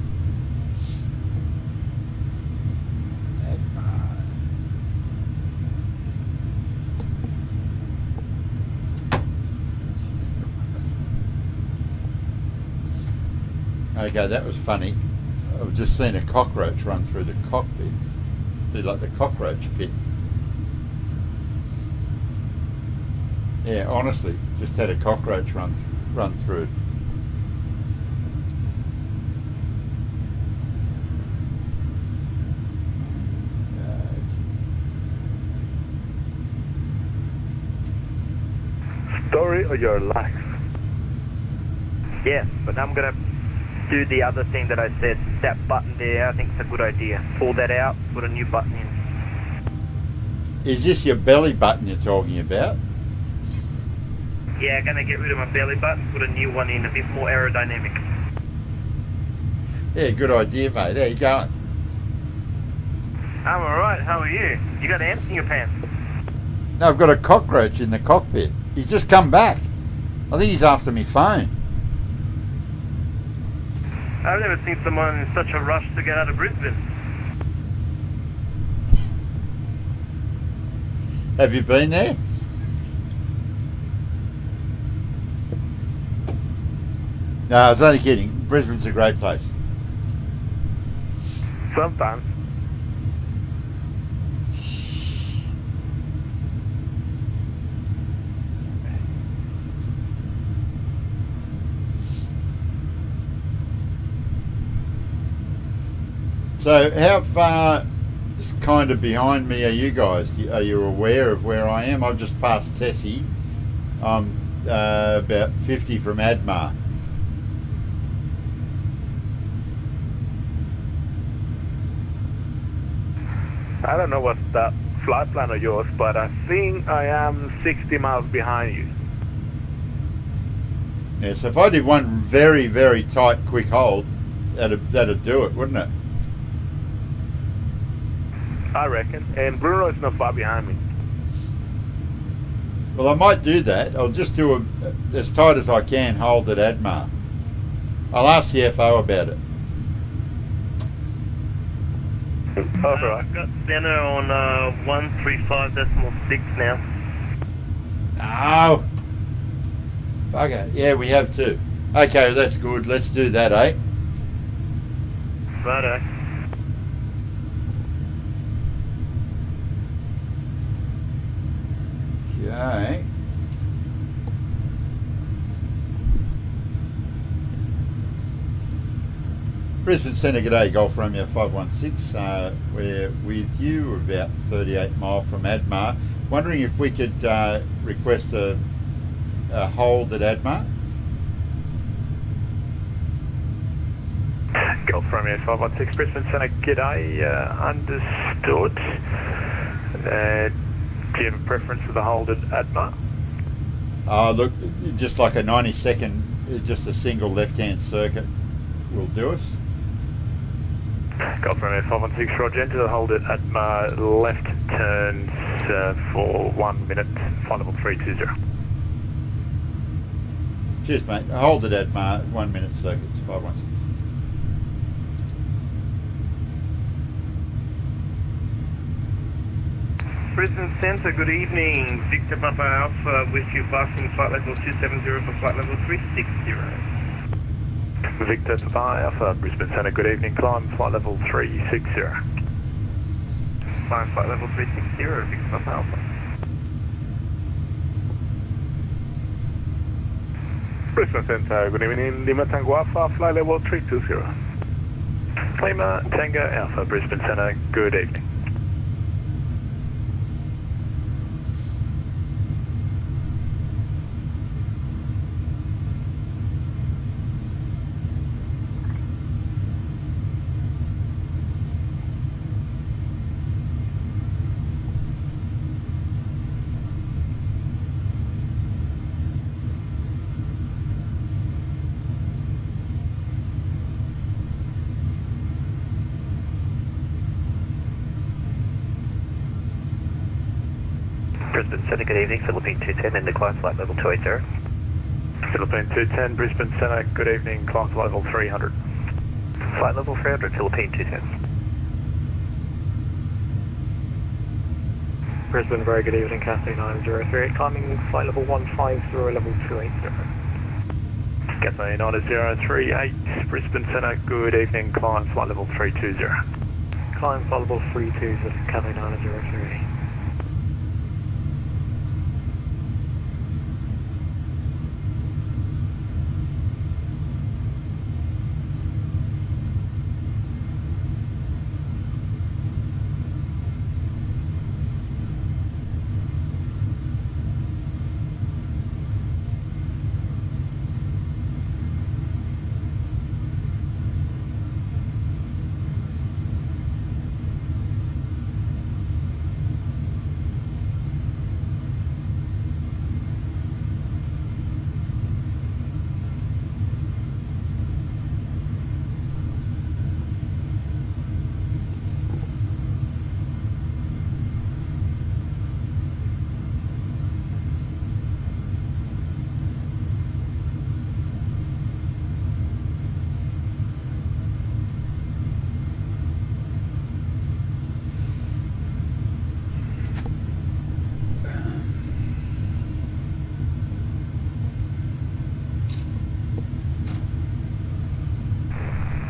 Okay, that was funny. I've just seen a cockroach run through the cockpit. Be like the cockroach pit. Yeah, honestly, just had a cockroach run through it. Story of your life. Yes, but I'm gonna do the other thing that I said. That button there, I think it's a good idea. Pull that out, put a new button in. Is this your belly button you're talking about? Yeah, gonna get rid of my belly button, put a new one in, a bit more aerodynamic. Yeah, good idea, mate. How you going? I'm alright, how are you? You got ants in your pants? No, I've got a cockroach in the cockpit. He's just come back. I think he's after me phone. I've never seen someone in such a rush to get out of Brisbane. Have you been there? No, I was only kidding. Brisbane's a great place. Sometimes. So how far kind of behind me are you guys? Are you aware of where I am? I've just passed Tessie. I'm about 50 from Admar. I don't know what's that flight plan of yours, but I think I am 60 miles behind you. Yeah, so if I did one very, very tight, quick hold, that'd do it, wouldn't it? I reckon. And Bruno is not far behind me. Well, I might do that. I'll just do as tight as I can hold at Admar. I'll ask the FO about it. Alright. I've got center on 135.6 now. Oh! Okay, yeah, we have too. Okay, that's good. Let's do that, eh? Righto. Okay. Brisbane Centre, g'day, Golf Romeo 516. We're with you. We're about 38 mile from Admar. Wondering if we could request a hold at Admar. Golf Romeo 516, Brisbane Centre, g'day, understood. Do you have a preference for the hold at Admar? Look, just like a 90-second, just a single left-hand circuit will do us. Golf Romeo 516, Roger, enter the hold at Admar, left turns for 1 minute, flight level 320. Cheers, mate. Hold it at 1 minute circuits, 516. Brisbane Centre, good evening. Victor Papa Alpha with you passing flight level 270 for flight level 360. Victor Papa Alpha, Brisbane Centre, good evening, climb flight level 360. Climb flight level 360, Victor Papa Alpha. Brisbane Centre, good evening, Lima Tango Alpha, flight level 320. Lima Tango Alpha, Brisbane Centre, good evening. Brisbane Centre, good evening, Philippine 210, and decline flight level 280. Philippine 210, Brisbane Centre, good evening, climb flight level 300. Flight level 300, Philippine 210. Brisbane, very good evening, Cathay 903, climbing flight level 150, level 280. Cathay 9038, Brisbane Centre, good evening, climb flight level 320. Climb flight level 320, Cathay 903.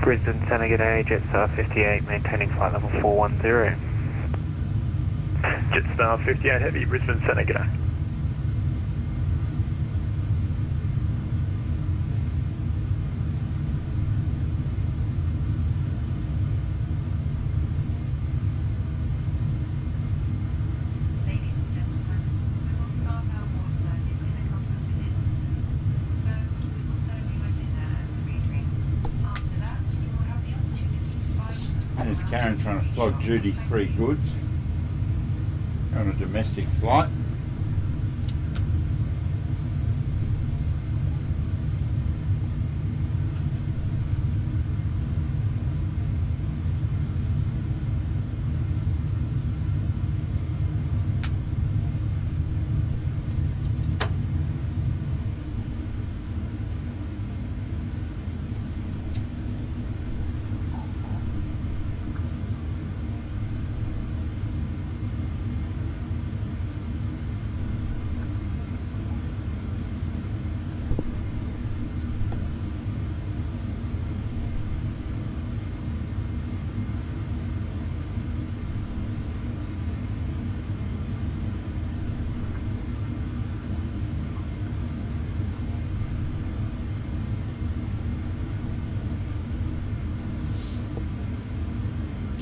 Brisbane Centre G'day, Jetstar 58, maintaining flight level 410. Jetstar 58 Heavy, Brisbane Centre, g'day. Ladies and gentlemen, we will start our board service in a couple of minutes. First, we will serve you a dinner and 3 drinks. After that, you will have the opportunity to buy with us. There's Karen trying to flog duty-free goods on a domestic flight.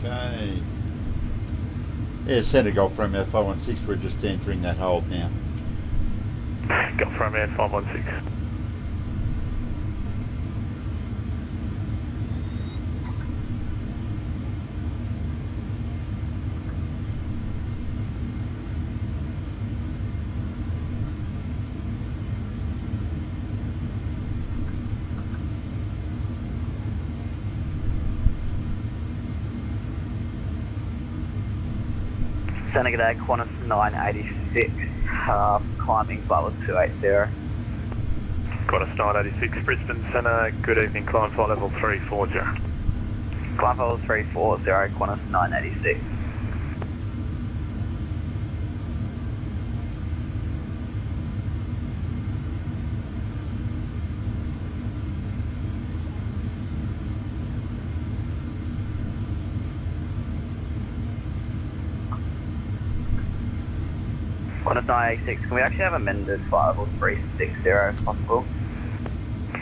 Okay. Yeah, Centre Golf Romeo 516, we're just entering that hold now. Golf Romeo 516. Centre G'day, Qantas 986, climbing flight level 280. Qantas 986, Brisbane Centre, good evening, climb flight level 340. Climb flight level 340, Qantas 986. Qantas 986, can we actually have amended flight level 360 if possible?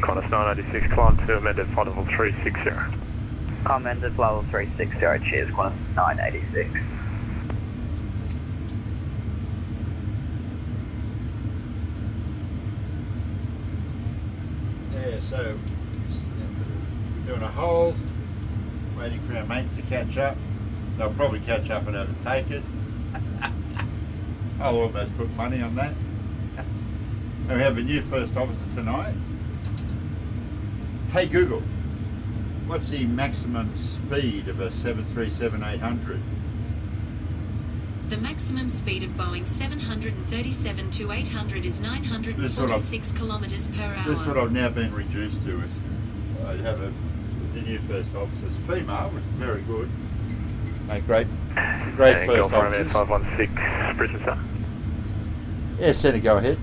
Qantas 986, climb to amended flight level 360. Amended flight level 360, cheers, Qantas 986. Yeah, so we're doing a hold, waiting for our mates to catch up. They'll probably catch up and overtake us. I'll almost put money on that. And we have a new first officer tonight. Hey Google, what's the maximum speed of a 737-800? The maximum speed of Boeing 737-800 is 946 kilometers per hour. This is what I've now been reduced to. Is I have the new first officers. Female, which is very good. Great first Golf Romeo officers. 516, Brisbane Centre. Yeah, Centre, go ahead.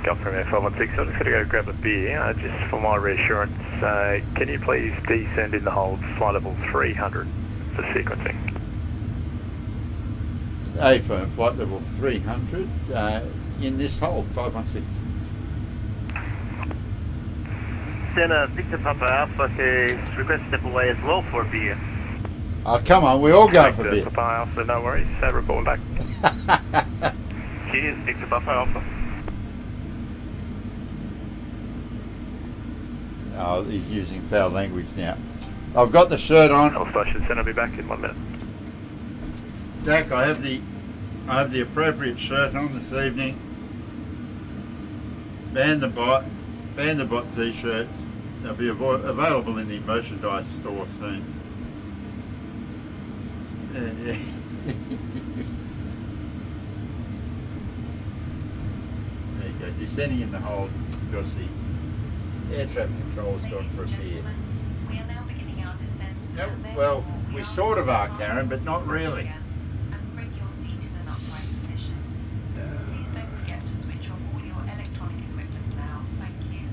Golf Romeo 516, I'm just going to go grab a beer, just for my reassurance. Can you please descend in the hold, flight level 300 for sequencing? A firm, flight level 300, in this hold, 516. Centre, Victor Papa Alpha is request to step away as well for a beer. Oh, come on, we all go for a bit. Papa Alpha, no worries, reporting back. Cheers, Victor Papa Alpha. Oh, he's using foul language now. I've got the shirt on. I'll Station Centre, I'll be back in 1 minute. Jack, I have the appropriate shirt on this evening. Ban the bot t-shirts. They'll be available in the merchandise store soon. There you go, descending in the hold because the air traffic control has gone for a beer. We are now beginning our descent. Yep, well, we sort of are, Karen, but not really. And bring your seat in an upright position. Please don't forget to switch off all your electronic equipment now. Thank you.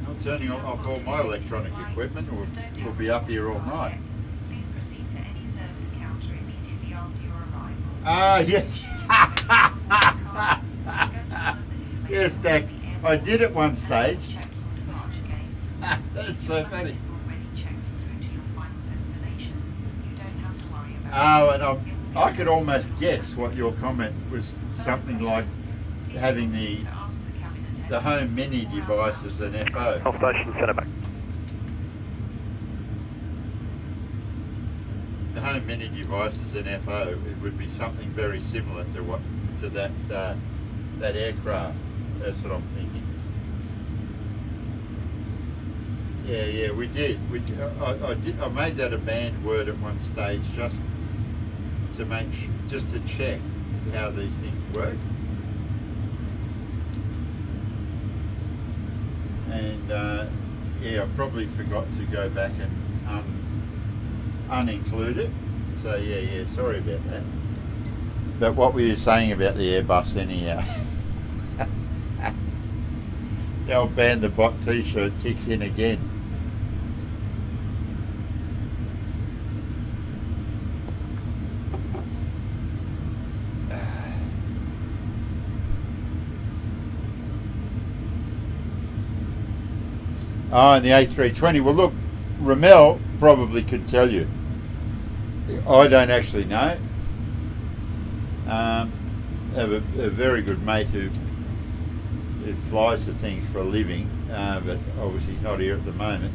I'll turning off all my electronic equipment, or we'll be up here all night. Please proceed to any service counter immediately after your arrival. Ah, yes. Yes, Dak. I did at one stage. Check your departure gates. That's so funny. It's already checked through to your final destination. You don't have to worry about Oh, and I could almost guess what your comment was, something like having the home mini device as an FO. Off station, centre back. The home mini device as an FO, it would be something very similar to that aircraft. That's what I'm thinking. Yeah, we did. I made that a banned word at one stage just to check how these things worked. And yeah, I probably forgot to go back and uninclude it. So yeah, sorry about that. But what were you saying about the Airbus anyhow? The old Band the Bot t-shirt kicks in again. Oh, and the A320. Well, look, Ramel probably could tell you. I don't actually know. I have a very good mate who flies the things for a living, but obviously he's not here at the moment.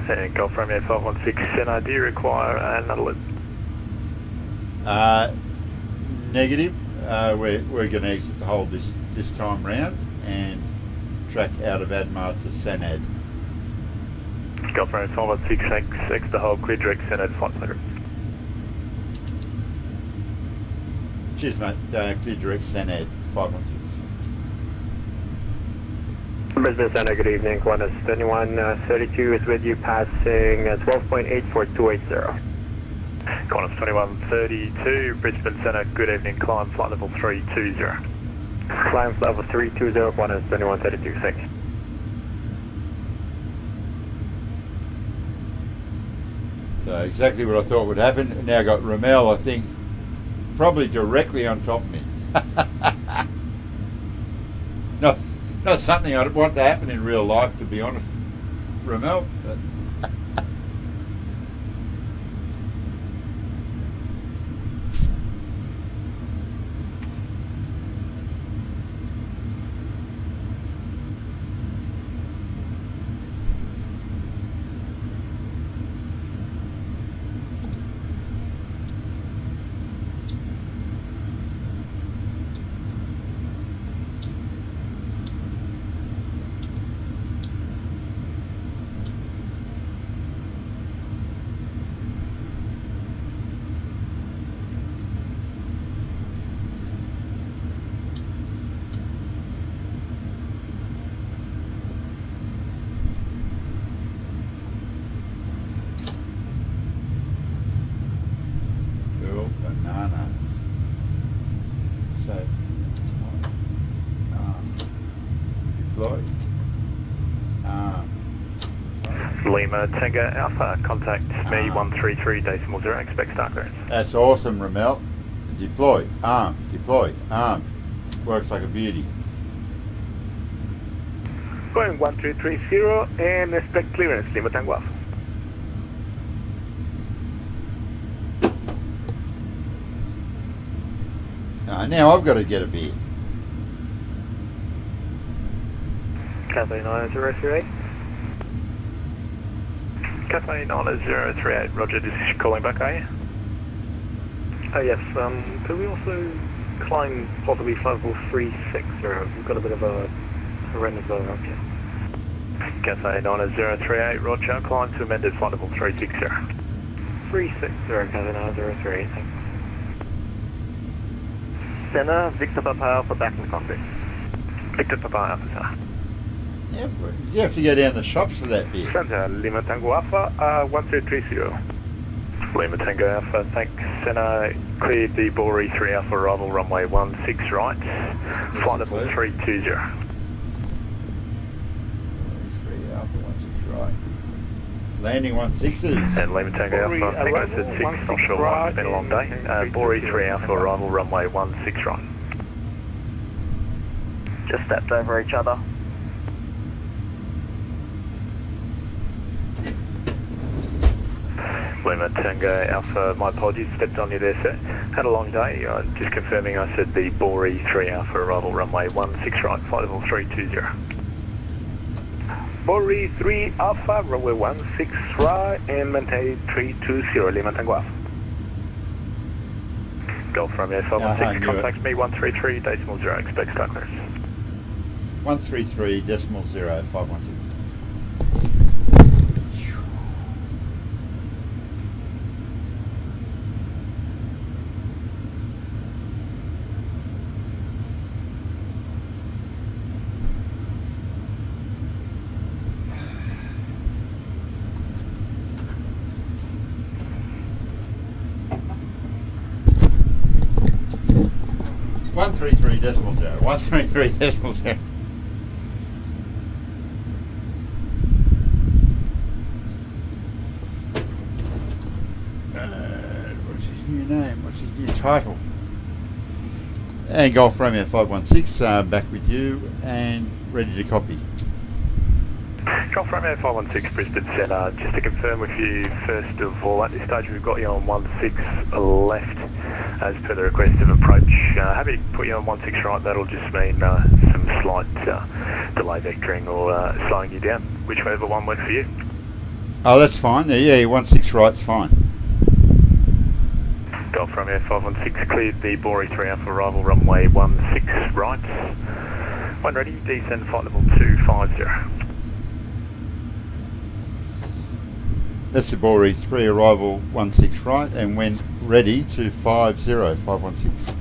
And Golf Romeo 516, Senna, do you require another loop? Negative. We're going to exit the hole this time round and track out of Admar to Sanad. Golf Romeo 516, exit the hole, clear direct Sanad, flight clear. Cheers, mate. Clear direct Sanad 516. Brisbane Center, good evening. Qantas 2132 is with you, passing 12.8 for 280. Qantas 2132, Brisbane Centre, good evening, climb flight level 320. Climb level 320, Qantas 2132, thanks. So exactly what I thought would happen. Now got Ramel, I think, probably directly on top of me. Not something I'd want to happen in real life, to be honest, Ramel. But cool, bananas. So, deploy. Lima Tango Alpha, contact me 133.0, expect start clearance. That's awesome, Ramel. Deploy, deploy, works like a beauty. Going 1330 and expect clearance, Lima Tango Alpha. Now I've got to get a beer. Cathay 9038. Cathay 9038, roger, this is calling back, are you? Oh yes, could we also climb possibly flight level 360? We've got a bit of a Renaissance, roger. Cathay 9038, roger. Climb to amended flight level 360. 360, Cathay 9038, thanks. Center, Victor Papa Alpha back in the cockpit. Victor Papa Alpha, sir. Yeah, but you have to go down the shops for that beer. Center, Lima Tango Alpha, 1330. Lima Tango Alpha, thanks. Center, cleared the Bori 3 Alpha arrival runway 16 right. Flight level 320. 3 Alpha 16 right. Landing 16s. And Lima Tango Alpha, I think I said 6, not sure why, it's been a long day. Bori 3 Alpha arrival runway 16 right. Just stepped over each other. Lima Tango Alpha, my apologies, stepped on you there, sir. Had a long day, just confirming I said the Bori 3 Alpha arrival runway 16 right, flight level 320. Bori 3 Alpha, runway 16 right, and maintain 320, Lima Tango Alpha. Golf Romeo 516, contact me 133.0, expect start clearance. 133.0, 516. One 133.0. What's his new name? What's his new title? And Golf Romeo 516, back with you and ready to copy. Golf Romeo 516 Brisbane Centre, just to confirm with you first of all, at this stage we've got you on 16 left as per the request of approach. Happy to put you on 16 right, that'll just mean some slight delay vectoring or slowing you down, whichever one works for you. Oh, that's fine. Yeah, 16 right's fine. Golf Romeo 516 cleared the Bori 3 Alpha arrival runway 16 right. When ready, descend flight level 250. That's the Bori 3 arrival 16 right, and when ready to 516.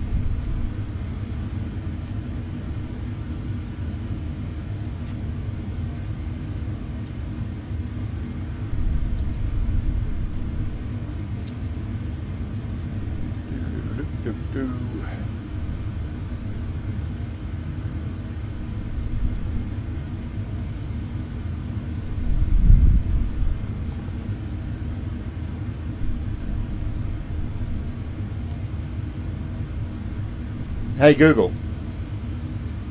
Hey Google,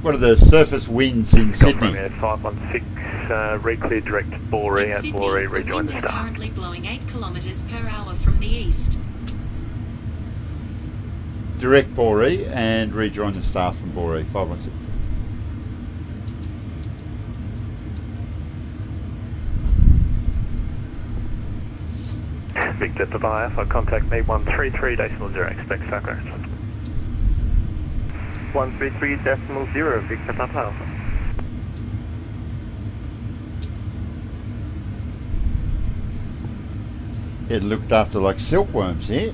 what are the surface winds in Sydney? 516, reclear direct Bori at Sydney, Bori, the rejoin wind the is start. currently blowing 8 kilometres per hour from the east. Direct Bori and rejoin the staff from Bori, 516. Victor Papa Alpha, contact me 133.0, expect start clearance. 133.0, Victor Papa Alpha. It looked after like silkworms here.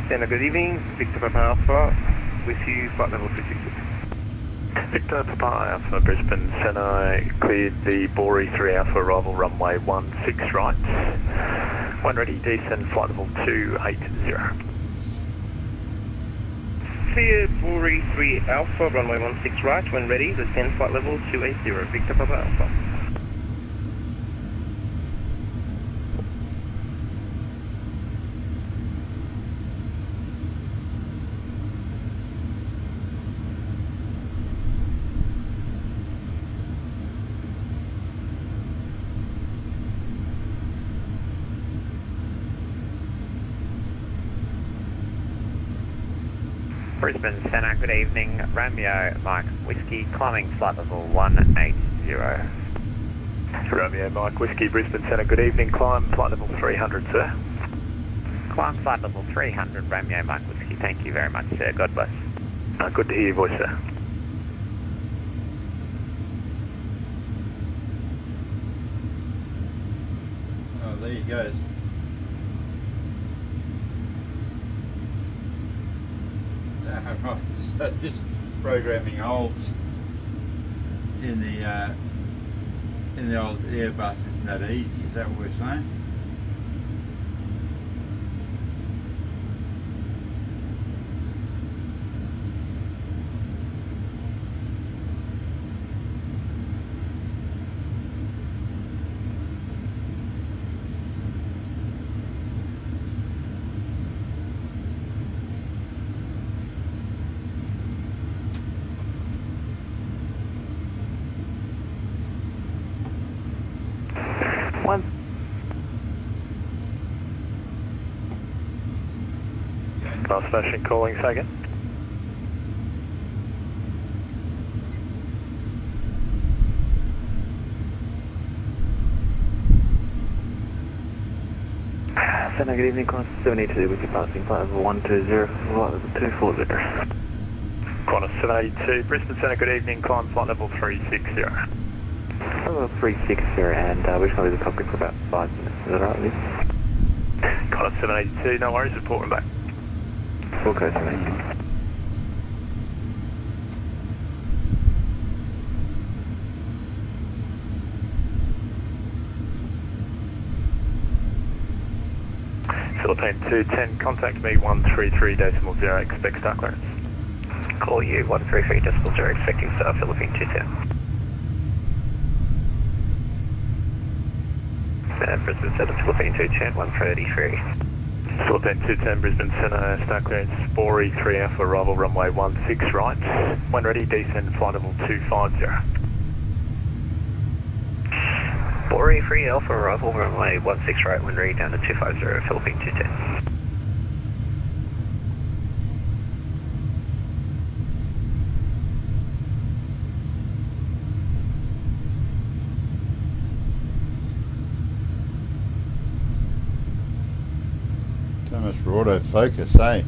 Center, good evening, Victor Papa Alpha, with you, flight level 360. Victor Papa Alpha, Brisbane Centre, cleared the Bori 3 Alpha arrival runway 16 right. When ready, descend flight level 280. Clear Bori 3 Alpha, runway 16 right, when ready, descend flight level 280, Victor Papa Alpha. Brisbane Centre, good evening. Romeo Mike Whiskey, climbing flight level 180. Romeo Mike Whiskey, Brisbane Centre, good evening. Climb flight level 300, sir. Climb flight level 300, Romeo Mike Whiskey. Thank you very much, sir. God bless. Good to hear your voice, sir. Oh, there you go. Right. So this programming holds in the old Airbus isn't that easy? Is that what we're saying? Last station calling second. Center, good evening, Qantas 782 with you passing flight level 120, flight level 240. Qantas 782, Brisbane Centre, good evening, climb flight level 360. Level 360, and we're just going to leave the cockpit for about 5 minutes. Is that alright, Liz? Qantas 782, no worries, reporting back. Full code 782. Philippine 210, contact me 133.0, expect star clearance. Call you 133.0, expecting star, Philippine 210. Brisbane Centre, Philippine 210, 133. Philippine 210, Brisbane Centre, star clearance 4E3 Alpha, arrival runway 16 right. When ready, descend flight level 250. 4E3 Alpha, arrival runway 16 right, when ready, down to 250, Philippine 210. So much for autofocus, eh?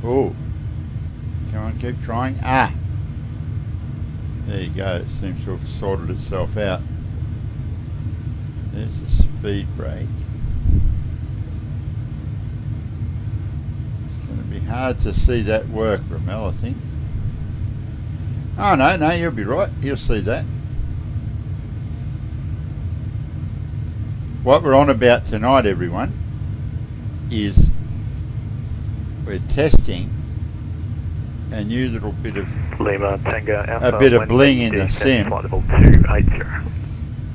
Oh, come on, keep trying. Ah, there you go. It seems to have sorted itself out. There's a speed brake. It's going to be hard to see that work, Ramel, I think. Oh, no, you'll be right. You'll see that. What we're on about tonight, everyone, is we're testing a new little bit of Lima Tango Alpha, a bit of bling in the sim, flight level 280.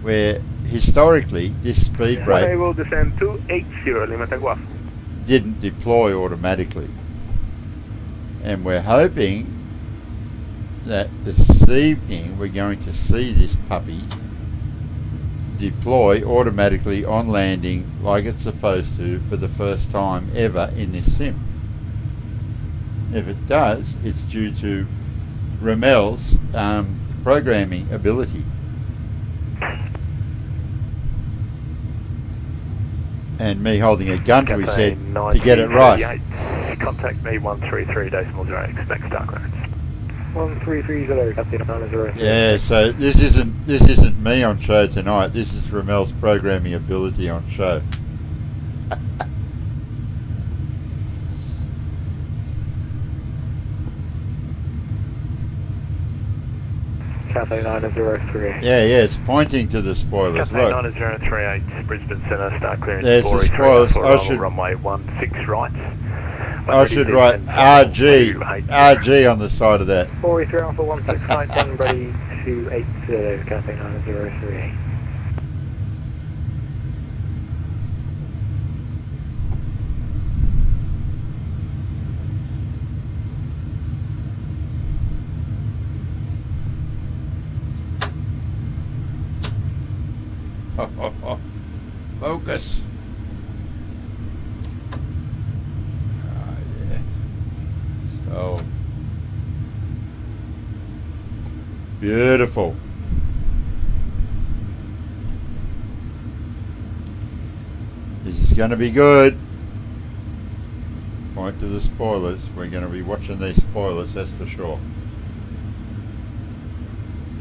where historically this speed brake Okay, we'll descend 280, Lima Tango Alpha. didn't deploy automatically, and we're hoping that this evening we're going to see this puppy deploy automatically on landing like it's supposed to for the first time ever in this sim. If it does, it's due to Ramel's programming ability. And me holding a gun to his head to get it right. Contact me 133.0, expect star clearance. 133.0, Captain 900. Yeah, so this isn't me on show tonight. This is Ramel's programming ability on show. Cathay 903. Yeah, it's pointing to the spoilers. Cathay Look, 9038, Brisbane Centre, start clearance. There's the 4E3 spoilers. Alpha, I arrival should- runway 16 right. I should write RG on the side of that. 4E3 Alpha 1691, ready 280, Cathay 903. Focus. Yeah. So Beautiful. This is going to be good. Point to the spoilers. We're going to be watching these spoilers, that's for sure.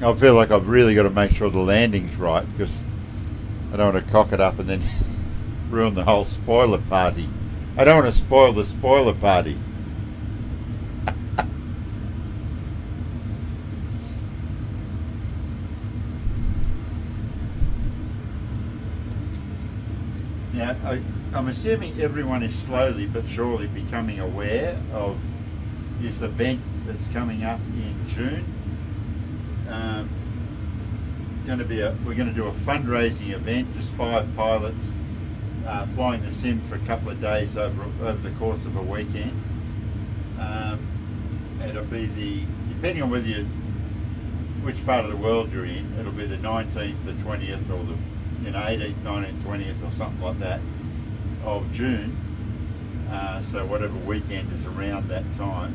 I feel like I've really got to make sure the landing's right, because I don't want to cock it up and then ruin the whole spoiler party. I don't want to spoil the spoiler party. Now, I'm assuming everyone is slowly but surely becoming aware of this event that's coming up in June. We're going to do a fundraising event, just 5 pilots flying the sim for a couple of days over the course of a weekend. It'll be depending on which part of the world you're in, it'll be the 19th, the 20th, or the 18th, 19th, 20th, or something like that of June. So whatever weekend is around that time.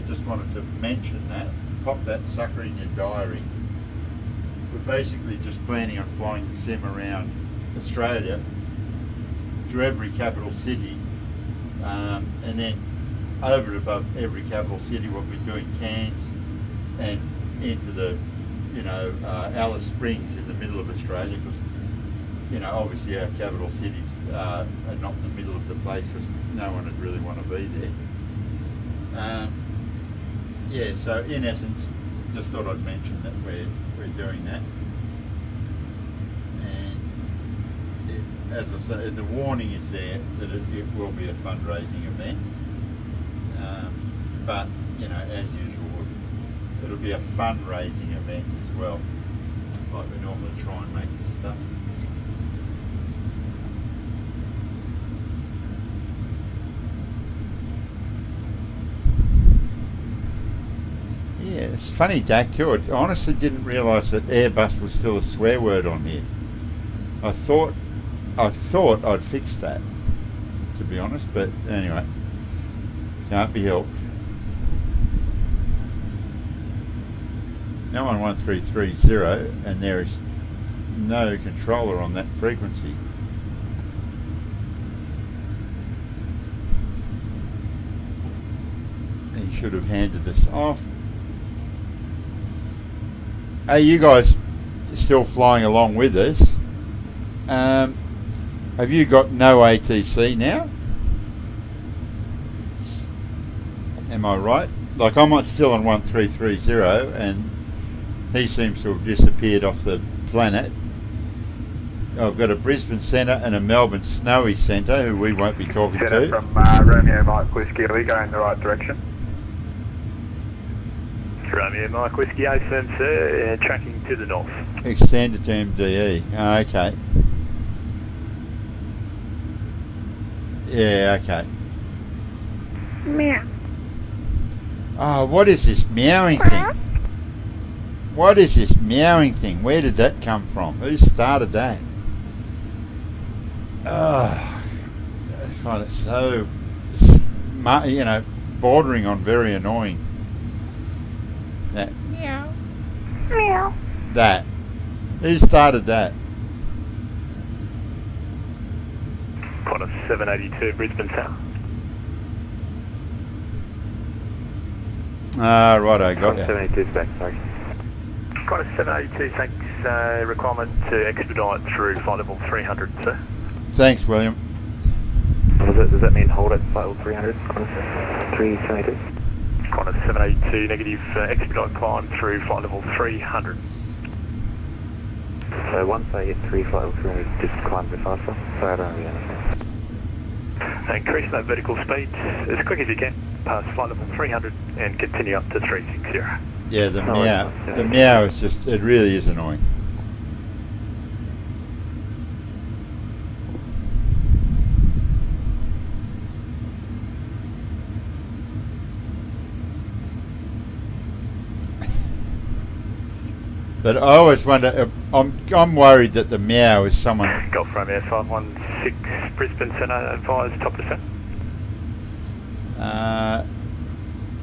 Just wanted to mention that. Pop that sucker in your diary. We're basically just planning on flying the sim around Australia to every capital city, and then over and above every capital city we'll be doing Cairns and into the Alice Springs in the middle of Australia, because obviously our capital cities are not in the middle of the place, because no one would really want to be there. So in essence, just thought I'd mention that we're doing that. And as I say, the warning is there that it will be a fundraising event. But as usual, it'll be a fundraising event as well, like we normally try and make this stuff. Yeah, it's funny, Dak, too. I honestly didn't realise that Airbus was still a swear word on here. I thought I'd fixed that, to be honest, but anyway, can't be helped. Now on 1330, and there is no controller on that frequency. He should have handed us off. Are you guys still flying along with us? Have you got no ATC now? Am I right? Like, I'm still on 1330, and he seems to have disappeared off the planet. I've got a Brisbane centre and a Melbourne Snowy centre, who we won't be talking to. From Romeo Mike Whiskey, are we going in the right direction? Romeo Mike Whiskey, affirm sir, tracking to the north. Extended to MDE. Oh, okay. Yeah, okay. Meow. Oh, what is this meowing thing? What is this meowing thing? Where did that come from? Who started that? Oh, I find it so, bordering on very annoying. That meow. Meow. That. Who started that? Qantas 782 Brisbane Centre. Ah, right, I got you. 782 back, sorry. Qantas 782, thanks. Requirement to expedite through flight level 300, sir. Thanks, William. Does that mean hold at flight level 300? Qantas 372. Qantas 782, negative, expedite climb through flight level 300. So once I hit 3 flight level 300, just climb a bit faster. Sorry, I don't really understand. Increase that vertical speed as quick as you can, past flight level 300 and continue up to 360. Yeah, the meow. The meow is just, it really is annoying. But I always wonder, I'm worried that the meow is someone... Golf Romeo 516 Brisbane Centre, advise top descent.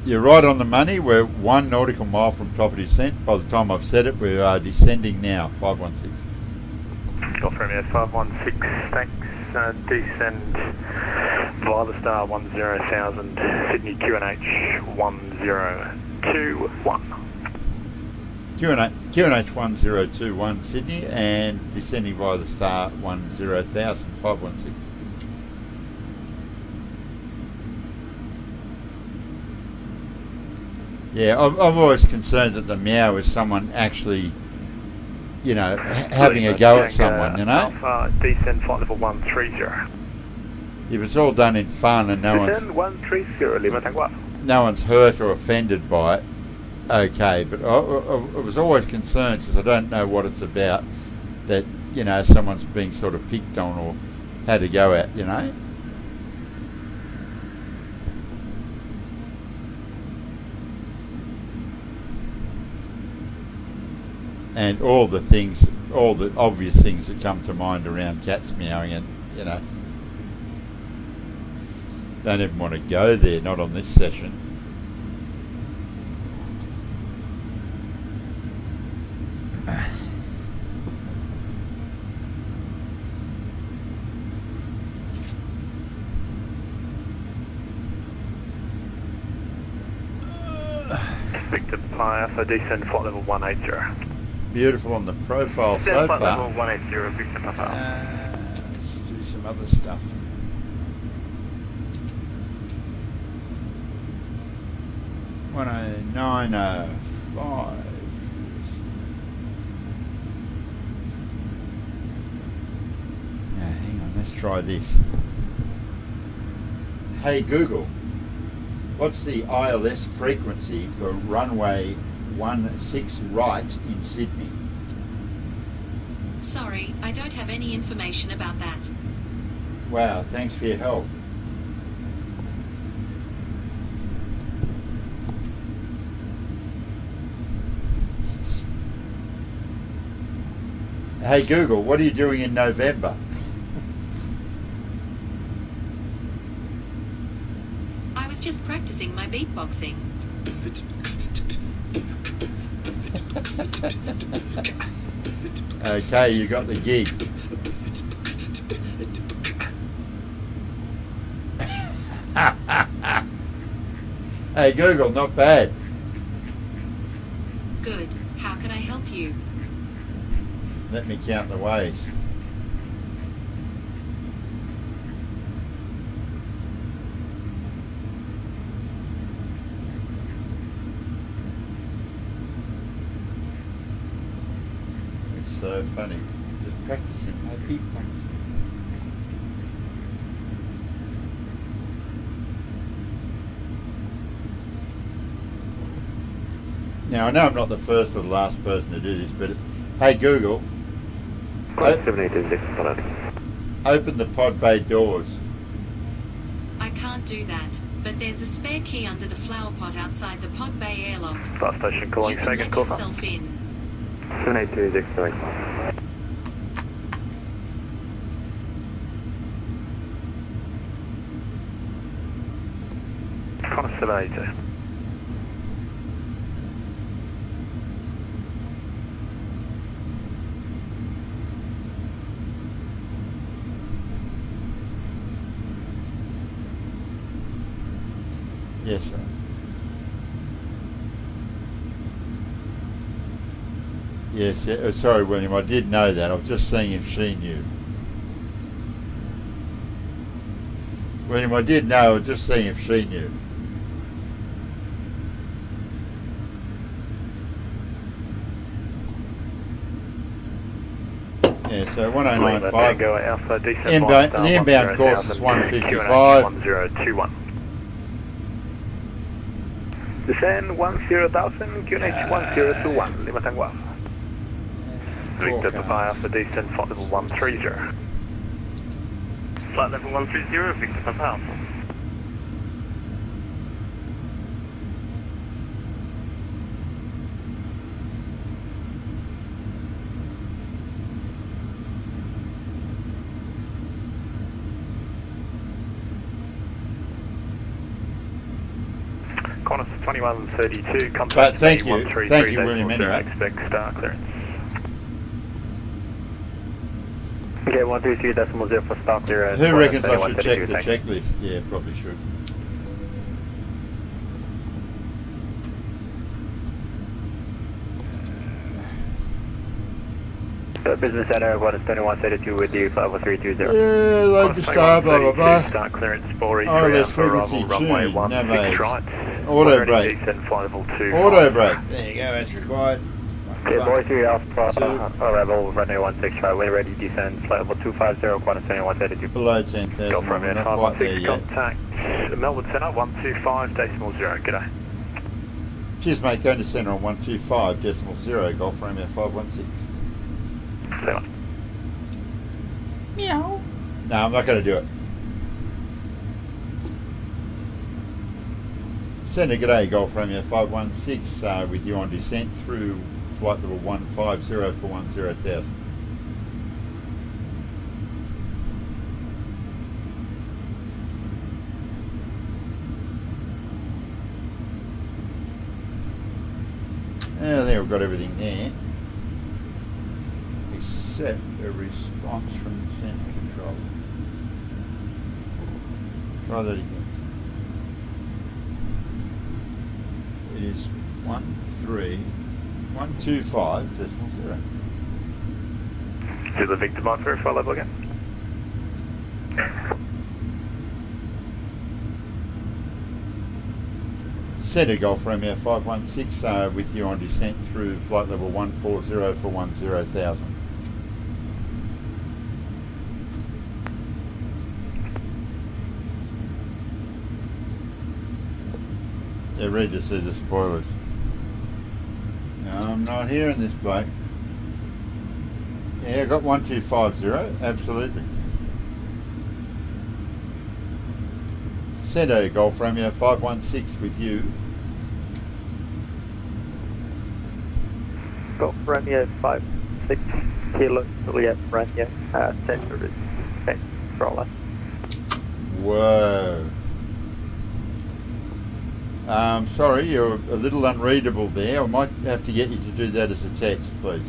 You're right on the money. We're 1 nautical mile from top of descent. By the time I've said it, we are descending now. 516. Golf Romeo 516, thanks. Descend via the star 10,000, Sydney QNH 1021. QNH 1021 Sydney and descending via the star 10,000, 516. Yeah, I'm always concerned that the meow is someone actually, you know, having a go at someone, you know? Alpha, descend flight level 130. If it's all done in fun and Descend 130, Lima Tanguay. no one's hurt or offended by it, okay, but I was always concerned because I don't know what it's about, that, you know, someone's being sort of picked on or had a go at, you know? And all the obvious things that come to mind around cats meowing, and, you know, don't even want to go there, not on this session. Victor Pie Alpha, descend flight level 180. Beautiful on the profile Descend so flight far. level 180, Victor Papa. Let's do some other stuff. One 905. Now, hang on, let's try this. Hey Google, what's the ILS frequency for runway 16 right in Sydney? Sorry, I don't have any information about that. Wow, thanks for your help. Hey Google, what are you doing in November? I was just practicing my beatboxing. Okay, you got the gig. Hey Google, not bad. Good. How can I help you? Let me count the ways. It's so funny. Just practicing my beatboxing. Now I know I'm not the first or the last person to do this, but hey Google, 786, open the pod bay doors. I can't do that, but there's a spare key under the flower pot outside the pod bay airlock. Flight station You calling can second let call. yourself in. 78263. Connor 782. Yes, sir. Yes, yeah, sorry, William, I did know that. I was just seeing if she knew. William, I did know. I was just seeing if she knew. Yeah, so 1095. Tango Alpha, descend Inbound, flight the star inbound course is 10,000, 155. 1021. Descend 10,000, QNH 1021, Lima Tango Alpha. Victor Papa Alpha, descend flight level 130. Flight level 130, Victor Papa Alpha. Qantas 2132, contact But thank you. 133 Thank you, William, decimal zero, anyway. expect star clearance. Okay, 133.0 for star clearance. Who reckons I should check 132, the thanks. checklist? Yeah, probably should. Business Center, 12132 with you, 51320. Yeah, load the star, blah, blah, blah. Start clearance, 4 Oh, there's for frequency arrival, runway tune, 16 navigate. right. Auto Ready, brake. descent, flight level 2. Auto brake. There you go, as required. Okay, boy 3 Two. Alpha, arrival, runway 16 right, way ready, descend, flight level 250, 12132. Below 10,000. Go from We're here, not quite there 516, yet. contact Melbourne Centre, 125.0. G'day. Cheers, mate. Going to centre on 125.0. Golf Romeo 516. See you. Meow. No, I'm not going to do it. Centre, g'day, Golf Romeo 516 with you on descent through flight level 150 for 10,000. I think we've got everything there, except a response from centre control. Try that again. It is 125.0. To the Victor Mike for flight level again. Centre Golf Romeo 516 with you on descent through flight level 140 for 10,000. They're ready to see the spoilers. No, I'm not hearing this bloke. Yeah, I got 1250, absolutely. Centre Golf Romeo 516 with you. Golf Romeo 56 Kilo Juliet Romeo, center is controller. Whoa. Sorry, you're a little unreadable there. I might have to get you to do that as a text, please.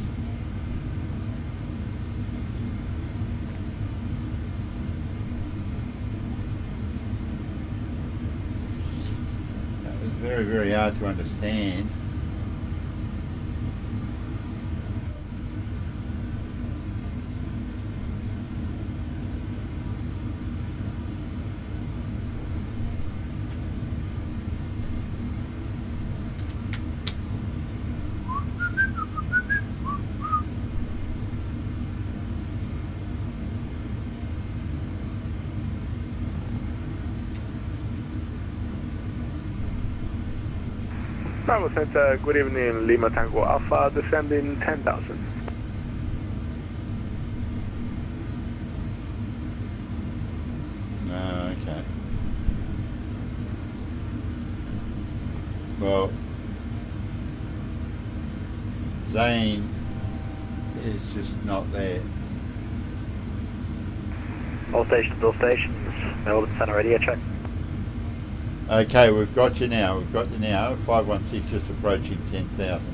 That was very, very hard to understand. Bravo Center, good evening, Lima Tango Alpha, descending 10,000. No, okay. Well, Zane is just not there. All stations, Melbourne Centre radio check. Okay, we've got you now. 516 just approaching 10,000.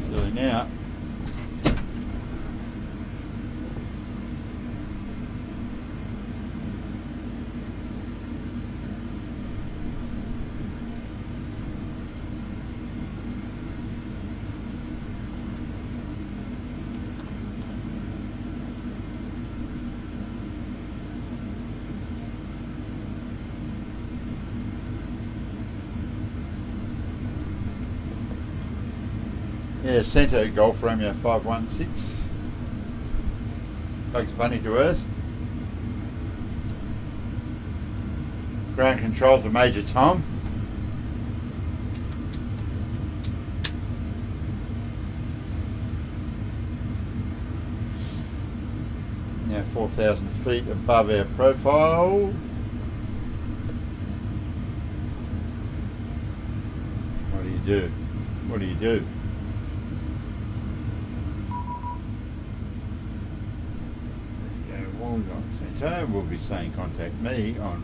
Silly now. Yeah, Centre Golf Romeo 516. Bugs Bunny to Earth. Ground control to Major Tom. Now 4,000 feet above our profile. What do you do? What do you do? There you go. Center will be saying contact me on.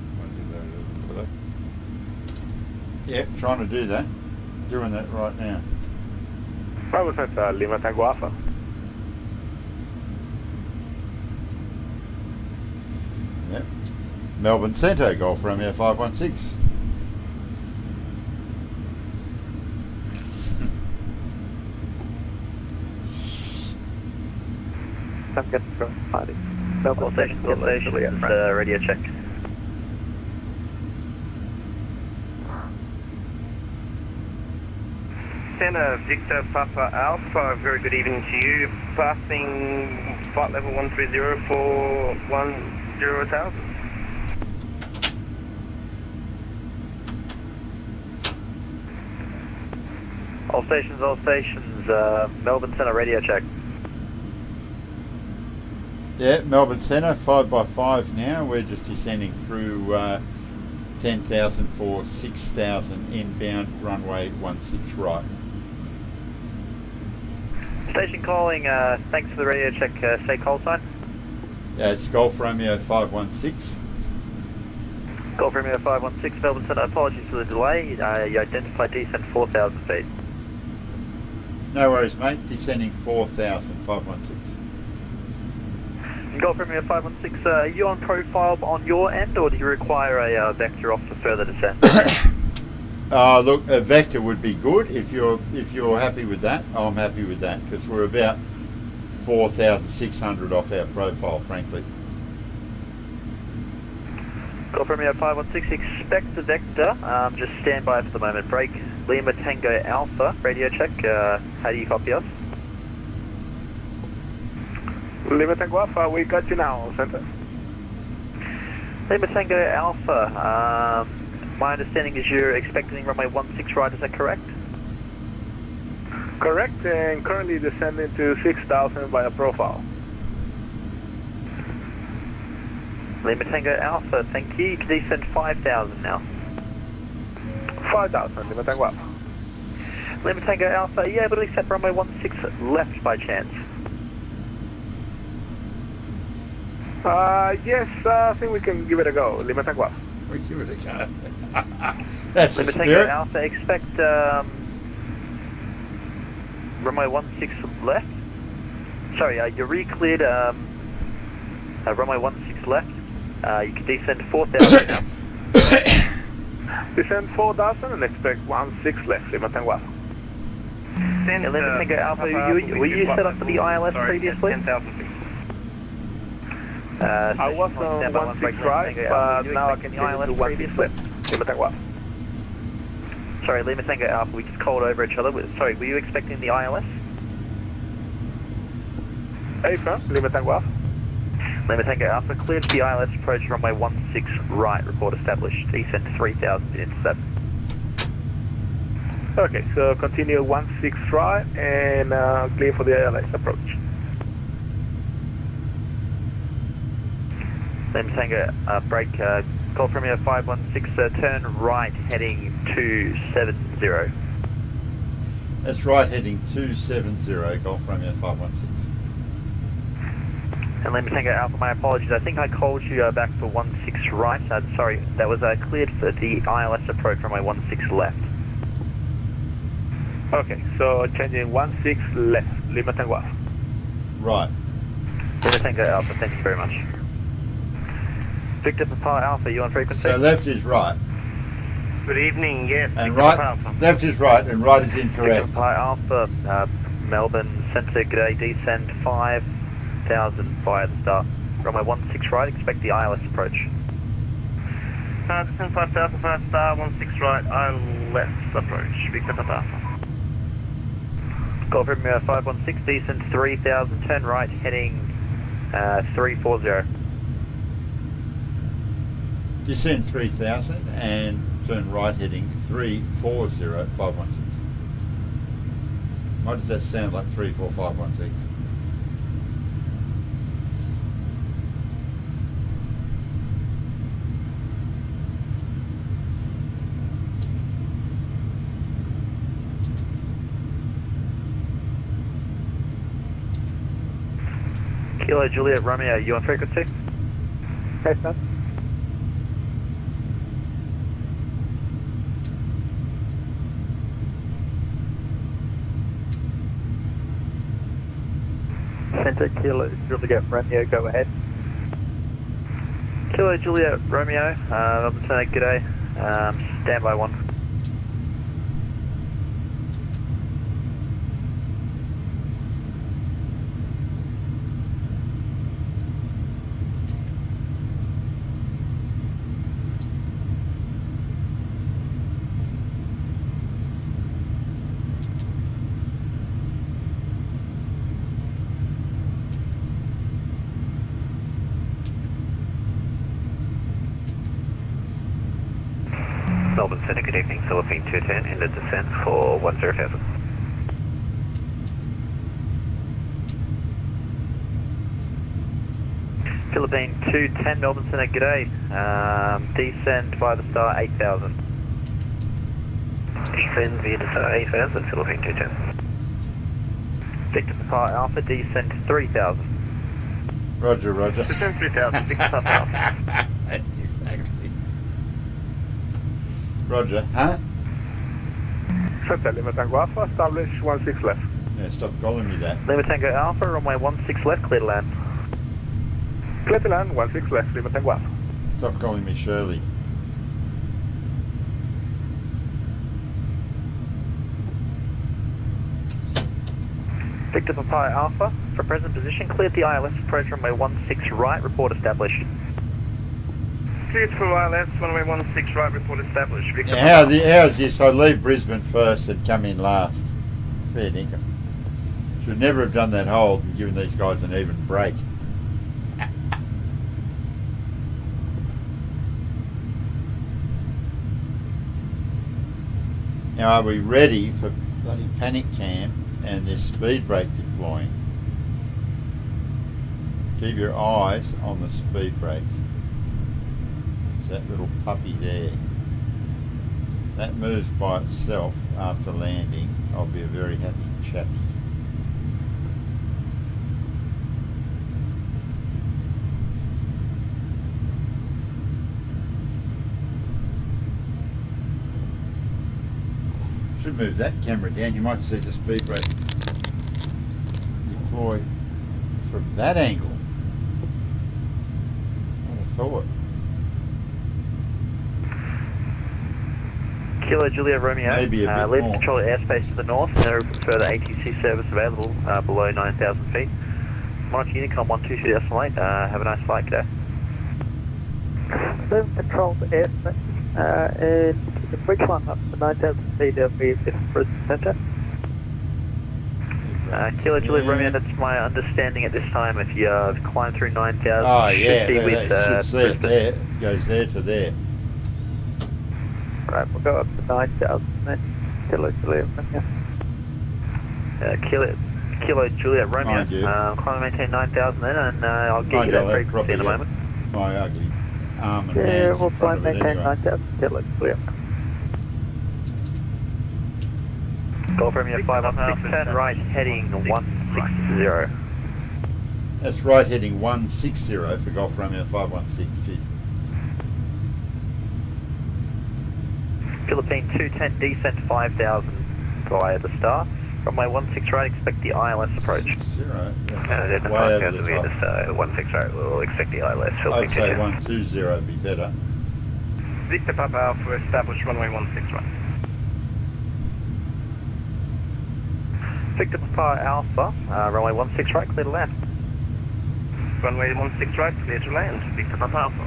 Yep, trying to do that. Doing that right now. Bravo Center, Lima Tango Alpha. Yep. Melbourne Centre, Golf Romeo 516. I'm getting from party. Melbourne Station, radio check. Center, Victor Papa Alpha, very good evening to you. Passing flight level 130 for 10,000. All stations, Melbourne Centre radio check. Yeah, Melbourne Centre, 5x5 now. We're just descending through 10,000 for 6,000 inbound, runway 16 right. Station calling, thanks for the radio check, say call sign. Yeah, it's Golf Romeo 516. Golf Romeo 516, Melbourne Centre, apologies for the delay. You identified descent 4,000 feet. No worries, mate. Descending 4,000, 516. Golf Romeo 516, are you on profile on your end, or do you require a vector off for further descent? Look, a vector would be good if you're happy with that. I'm happy with that because we're about 4,600 off our profile, frankly. Golf Romeo 516, expect the vector. Just stand by for the moment. Break Lima Tango Alpha, radio check. How do you copy us? Lima Tango Alpha, we got you now, Center. Lima Tango Alpha, my understanding is you're expecting runway 16 right, is that correct? Correct, and currently descending to 6,000 via profile. Lima Tango Alpha, thank you. You can descend 5,000 now. 5,000, Lima Tango Alpha. Lima Tango Alpha, are you able to accept runway 16 left by chance? Yes, I think we can give it a go. Lima Tango Alpha. We give it a go. That's the Lima Tango spirit. Alpha, expect runway 16 left. Sorry, you re-cleared runway 16 left. You can descend 4,000 now. Descend 4,000 and expect 16 left, Lima Tango Alpha. Lima Tango Alpha, were you set up for the ILS previously? 10,000 feet. I was on 16 right, but now I can get into 16 left, Lima Tango Alpha. Sorry, Lima Tango Alpha, we just called over each other. Sorry, were you expecting the ILS? Affirm, Lima Tango Alpha. Lima Tango Alpha, cleared for the ILS approach runway 16 right, report established. Descent 3,000 to intercept. Okay, so continue 16 right and clear for the ILS approach. Lima Tango, break, Golf Romeo 516, turn right heading 270. That's right, heading 270, Golf Romeo 516. And Lima Tango Alpha, my apologies, I think I called you back for 16 right. Sorry, that was cleared for the ILS approach runway 16 left. Okay, so changing 16 left, Lima Tango Alpha. Right. Lima Tango Alpha, thank you very much. Victor Papa Alpha, you on frequency? So left is right. Good evening, yes. And Victor right, Papa Alpha. left is right and right is incorrect. Victor Papa Alpha, Melbourne Centre, g'day, descend 5,000 via the start. Runway 16 right, expect the ILS approach. Descend 5,000 via star, 16 right, ILS approach, Victor Papa Alpha. Golf Romeo 516, descend 3,000, turn right heading 340. Descend 3,000 and turn right heading 340 516. Why does that sound like 34516? Kilo Juliet Romeo, you on frequency? Okay, sir. Centre Kilo Juliet Romeo, go ahead. Kilo Juliet Romeo, Lieutenant, g'day. Standby 1. Melbourne Centre, good evening. Philippine 210 in the descent for 10,000. Philippine 210 Melbourne Centre, g'day. Descend via the star 8000. Descend via the star 8,000, Philippine 210. Victor Papa Alpha, descend 3000. Roger, roger. Descend 3000, Victor Papa Alpha. Exactly. Roger, huh? Center, Lima Tango Alpha, establish 16 left. Yeah, stop calling me that. Lima Tango Alpha, runway 16 left, clear to land. Clear to land, 16 left, Lima Tango Alpha. Stop calling me Shirley. Victor Papa Alpha, for present position, cleared the ILS approach runway 16 right, report established. Cleared for ILS, runway 16 right, report established. Victor Yeah, Papa. how's this? I leave Brisbane first and come in last. Fair dinkum. Should never have done that hold and given these guys an even break. Now, are we ready for bloody panic cam and this speed brake deploying? Keep your eyes on the speed brake. It's that little puppy there. That moves by itself after landing. I'll be a very happy chappy. Should move that camera down. You might see the speed brake deploy from that angle. I would have thought. Kilo Juliet Romeo, Maybe a bit lead more. control airspace to the north, no further ATC service available below 9,000 feet. Monitor Unicom 122.8, have a nice flight, g'day. Lead control airspace, and which one up to 9,000 feet of the Brisbane Centre? Kilo Juliet Romeo, that's my understanding at this time. If you climb through 9,000, Oh you yeah, should be with you should see it Brisbane. there. Goes there to there. Right, we'll go up to 9,000 then. Kilo Juliet Romeo. Kilo Juliet Romeo, Mind you. climb and maintain 9,000 then, and I'll get Mind you that you, frequency in a probably moment. My ugly arm and Yeah, hands we'll in try front and of it maintain anyway. 9,000 Kilo Juliet. Golf Romeo 516, turn right, heading 160. That's right, heading 160 for Golf Romeo 516. Jeez. Philippine 210, descent 5,000 via the star. Runway 16 right, expect the ILS approach. 60. There's That's a way over 5,000 the via top. the 16 right, we'll expect the ILS. I'd Philippine say 210. 120 would be better. Victor Papa Alpha, establish runway 16 right. Victor Papa Alpha, runway 16 right, clear to land. Runway 16 right, clear to land. Victor Papa Alpha.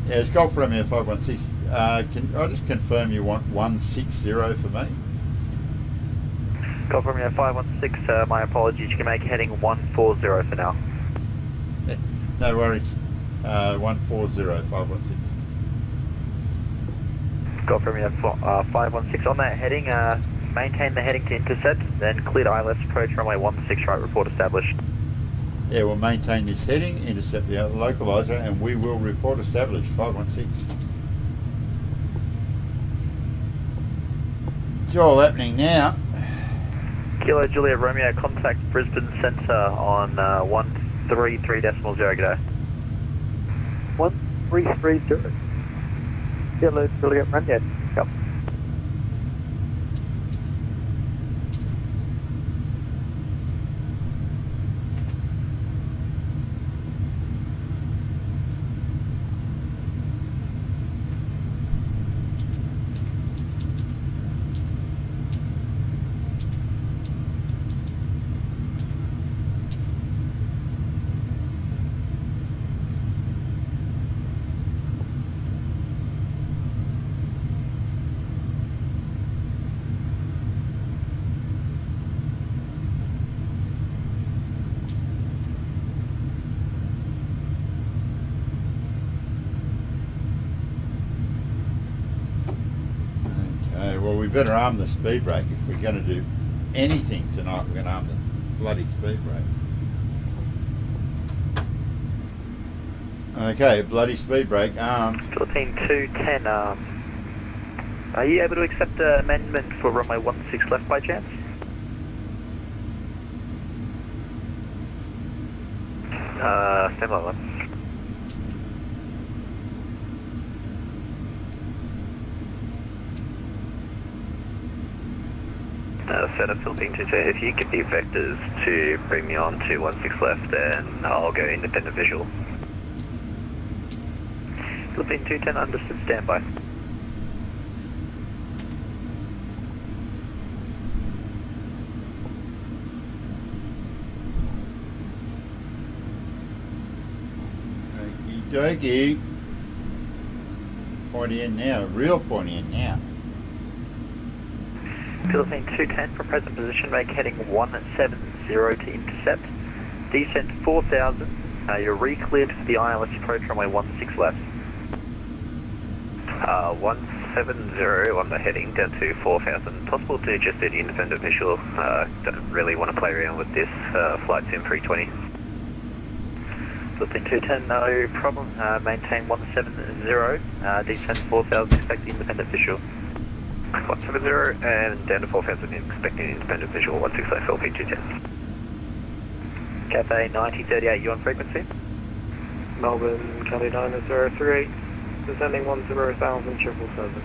Yeah, it's Golf Romeo 516. Can I just confirm you want 160 for me? Golf Romeo 516, my apologies, you can make heading 140 for now. No worries. 140 516. Golf Romeo 516 on that heading, maintain the heading to intercept, then clear to ILS approach, runway 16 right, report established. Yeah, we'll maintain this heading, intercept the localizer, and we will report established 516. It's all happening now. Kilo Juliet Romeo, contact Brisbane Centre on 133.0, g'day. 1330. Kilo Juliet Romeo. Yep. Okay, well we better arm the speed brake if we're going to do anything tonight. We're going to arm the bloody speed brake. Okay, bloody speed brake armed. Philippine 210, are you able to accept the amendment for runway 16 left by chance? Stand by one. Setup Philippine 210, if you give me vectors to bring me on to 16 left, then I'll go independent visual. Philippine 210, understood, standby. Okie dokie. Pointy in now, real pointy in now. Philippine 210 from present position, make heading 170 to intercept. Descent 4000, you're re-cleared for the ILS approach runway 16 left. 170 on the heading down to 4000. Possible to just do the independent visual. Don't really want to play around with this flight sim 320. Philippine 210, no problem. Maintain 170. Descent 4000, expect the independent visual. 170 and down to 4000, expecting independent visual 160 Philippine 210. Cafe 9038, you on frequency? Melbourne, Kelly 9038, descending 10,000, 777.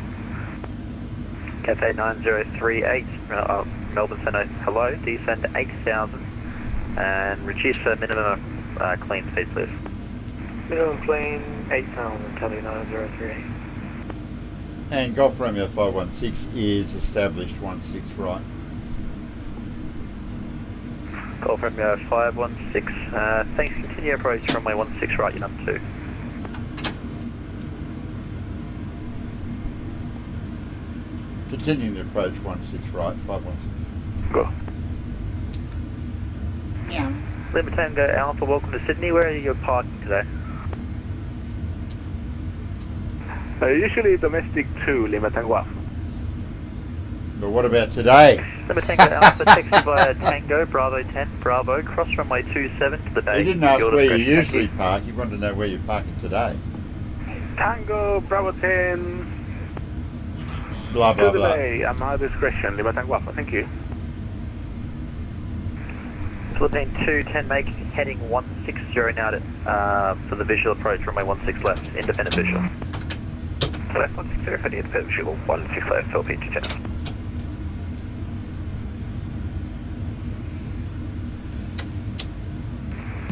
Cafe 9038, Melbourne Centre, hello, descend 8,000 and reduce the minimum clean speed, please. Minimum clean 8,000, Kelly 9038. And Golf Romeo 516 is established 16 right. Golf Romeo 516, thanks, continue approach runway 16 right, you're number 2. Continuing the approach 16 right, 516. Go. Yeah. Lima Tango Alpha, welcome to Sydney. Where are you parking today? Usually domestic 2, Lima Tango Alpha. But what about today? Lima Tango Alpha, taxi via Tango, Bravo 10, Bravo, cross runway 27 to the base. He didn't ask where you usually park, he wanted to know where you're parking today. Tango, Bravo 10, Blah, blah, to the blah. bay, at my discretion, Lima Tango Alpha, thank you. Philippine 210, make heading 160 now to, for the visual approach, runway 16 left, independent visual. Left 160 for the independent visual, 16 left, Philippine 210.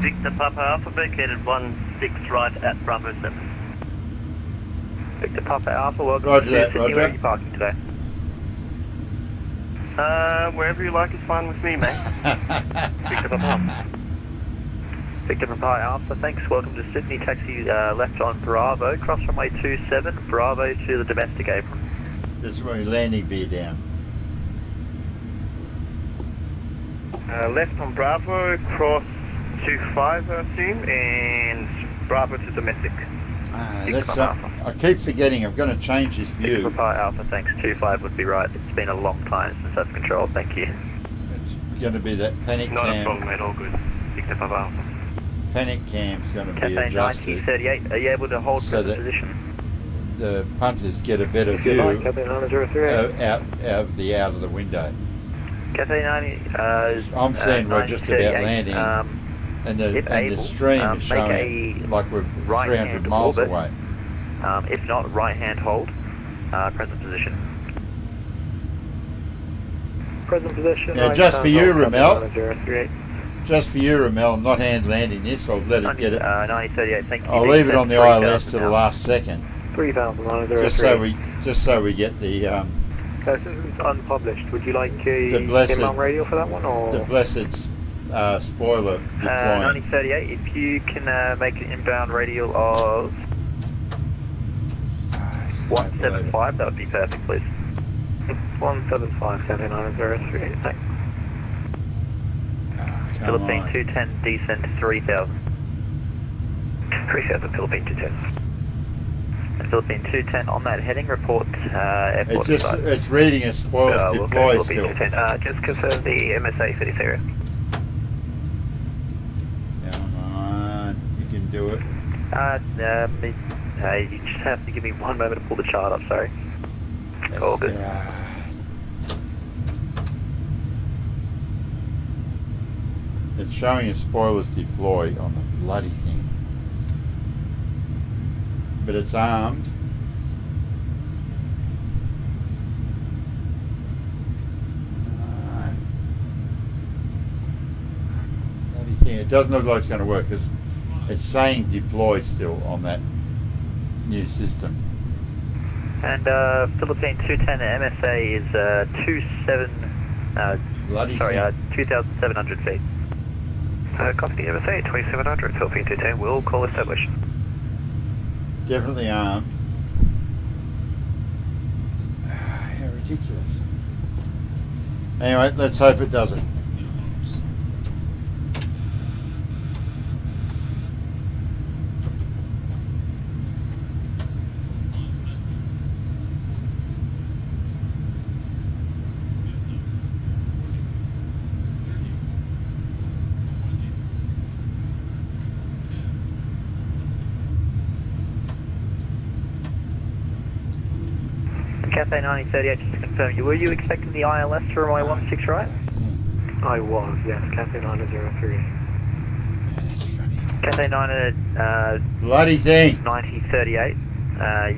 Victor Papa Alpha, vacated 16 right at Bravo 7. Victor Papa Alpha, welcome Roger to that, Sydney. Roger. Where are you parking today? Wherever you like is fine with me, mate. Victor Papa Alpha. Victor Papa Alpha, thanks. Welcome to Sydney. Taxi left on Bravo. Cross runway 27, Bravo to the domestic apron. This is where your landing beer down. Left on Bravo, cross 25, I assume, and Bravo to domestic. I keep forgetting, I'm going to change this view. Victor Papa Alpha, thanks. 25 would be right. It's been a long time since I've controlled. Thank you. It's going to be that panic Not cam. a problem, mate. All good. Victor Papa Alpha. Panic cam's going to be Cafe adjusted 9038, are you able to hold so that position? the punters get a better If you view like, Cafe 9038. out of the window. Cathay 90. I'm saying we're just about 9038, landing, and if the able, stream is make showing a like we're 300 right-hand miles orbit. away. If not, right-hand hold, present position. Present position. Yeah, right just for hand, you, hold, Ramel. Captain 938. Just for you, Ramel, I'm not hand landing this. I'll let it get it. 9038, thank you. I'll leave it on the ILS to the now. last second, 3,903. just so we get the Since it's unpublished, would you like a The blessed- inbound radio for that one, or the blessed spoiler deploying. 9038, if you can make an inbound radial of 175, that would be perfect, please. 175, Cathay 903, thanks. Philippine 210, descent 3000. 3000, Philippine 210. And Philippine 210 on that heading, report airport side. It's reading as spoilers deployed still. Philippine 210, just confirm the MSA for this area. Come on, you can do it. You just have to give me one moment to pull the chart up, sorry. All good. It's showing as spoilers deployed on the bloody thing. But it's armed. Bloody thing. It doesn't look like it's going to work. It's saying deploy still on that new system. And Philippine 210 MSA is 2,700 feet. Copy the MSA, 2700, Philippine 210, we'll call established. Definitely armed. How ridiculous. Anyway, let's hope it doesn't. Cathay 9038, just to confirm, were you expecting the ILS to runway 16 right? I was, yes, Cathay 903. Cathay 90, Bloody thing! 9038,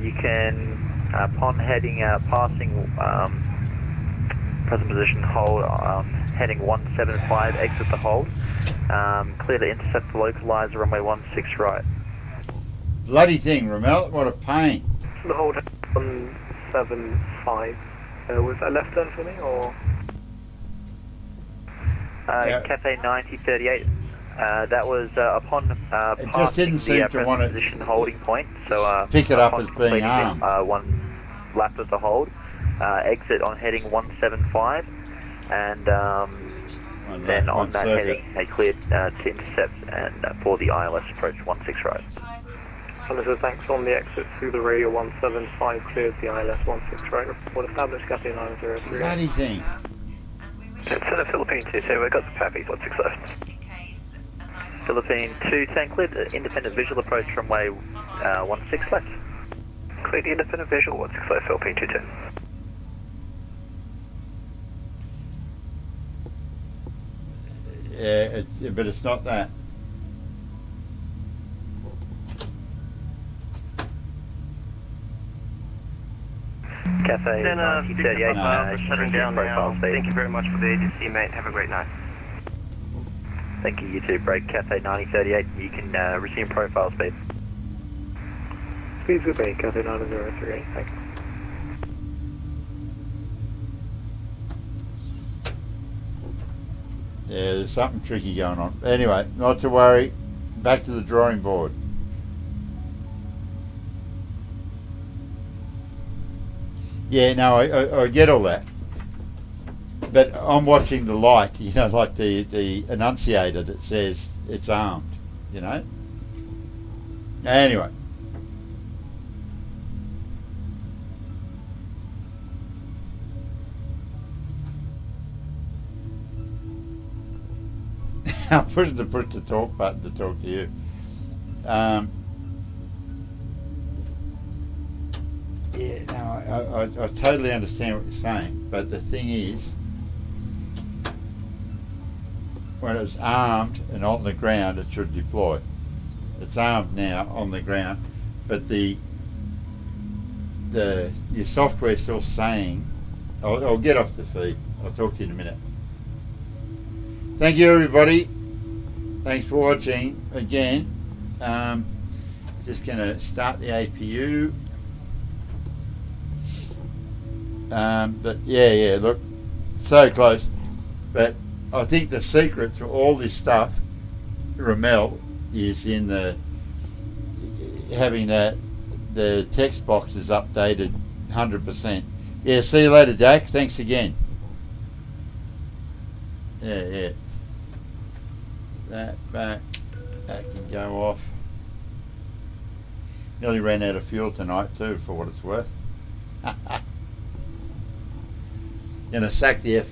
you can, upon heading, passing present position hold, heading 175, exit the hold, clear to intercept the localizer runway 16 right. Bloody thing, Ramel, what a pain. The hold 175. Was that left turn for me, or? Cathay 9038, that was upon just passing didn't seem the to want present position holding point. So pick it up upon as being completing, armed. one lap of the hold, exit on heading 175, and then on that heading they cleared to intercept and for the ILS approach 16 right. Understood, thanks. On the exit through the radio 175 cleared the ILS 16 right. Report established, Cathay 903. Bloody thing. It's in the Philippine 210, we've got the Pappy 16 left. Philippine 210 cleared independent visual approach runway 16 left. Cleared independent visual 16 left, Philippine 210. Yeah, but it's not that. Cathay 9038, shutting down now. speed. Thank you very much for the agency, mate. Have a great night. Thank you, you too. Break Cathay 9038, you can resume profile speed. Speed's with me, Cathay 9038, thanks. Yeah, there's something tricky going on. Anyway, not to worry. Back to the drawing board. Yeah, no, I get all that. But I'm watching the light, you know, like the annunciator that says it's armed, you know. Anyway. I'm pushing to push the talk button to talk to you. Yeah, no, I totally understand what you're saying, but the thing is, when it's armed and on the ground, it should deploy. It's armed now on the ground, but your software is still saying. I'll get off the feed. I'll talk to you in a minute. Thank you, everybody. Thanks for watching again. Just going to start the APU. But yeah, look, so close. But I think the secret to all this stuff, Ramel, is in having the text box is updated 100%. Yeah, see you later, Jack. Thanks again. Yeah. That can go off. Nearly ran out of fuel tonight too, for what it's worth. Gonna sack the F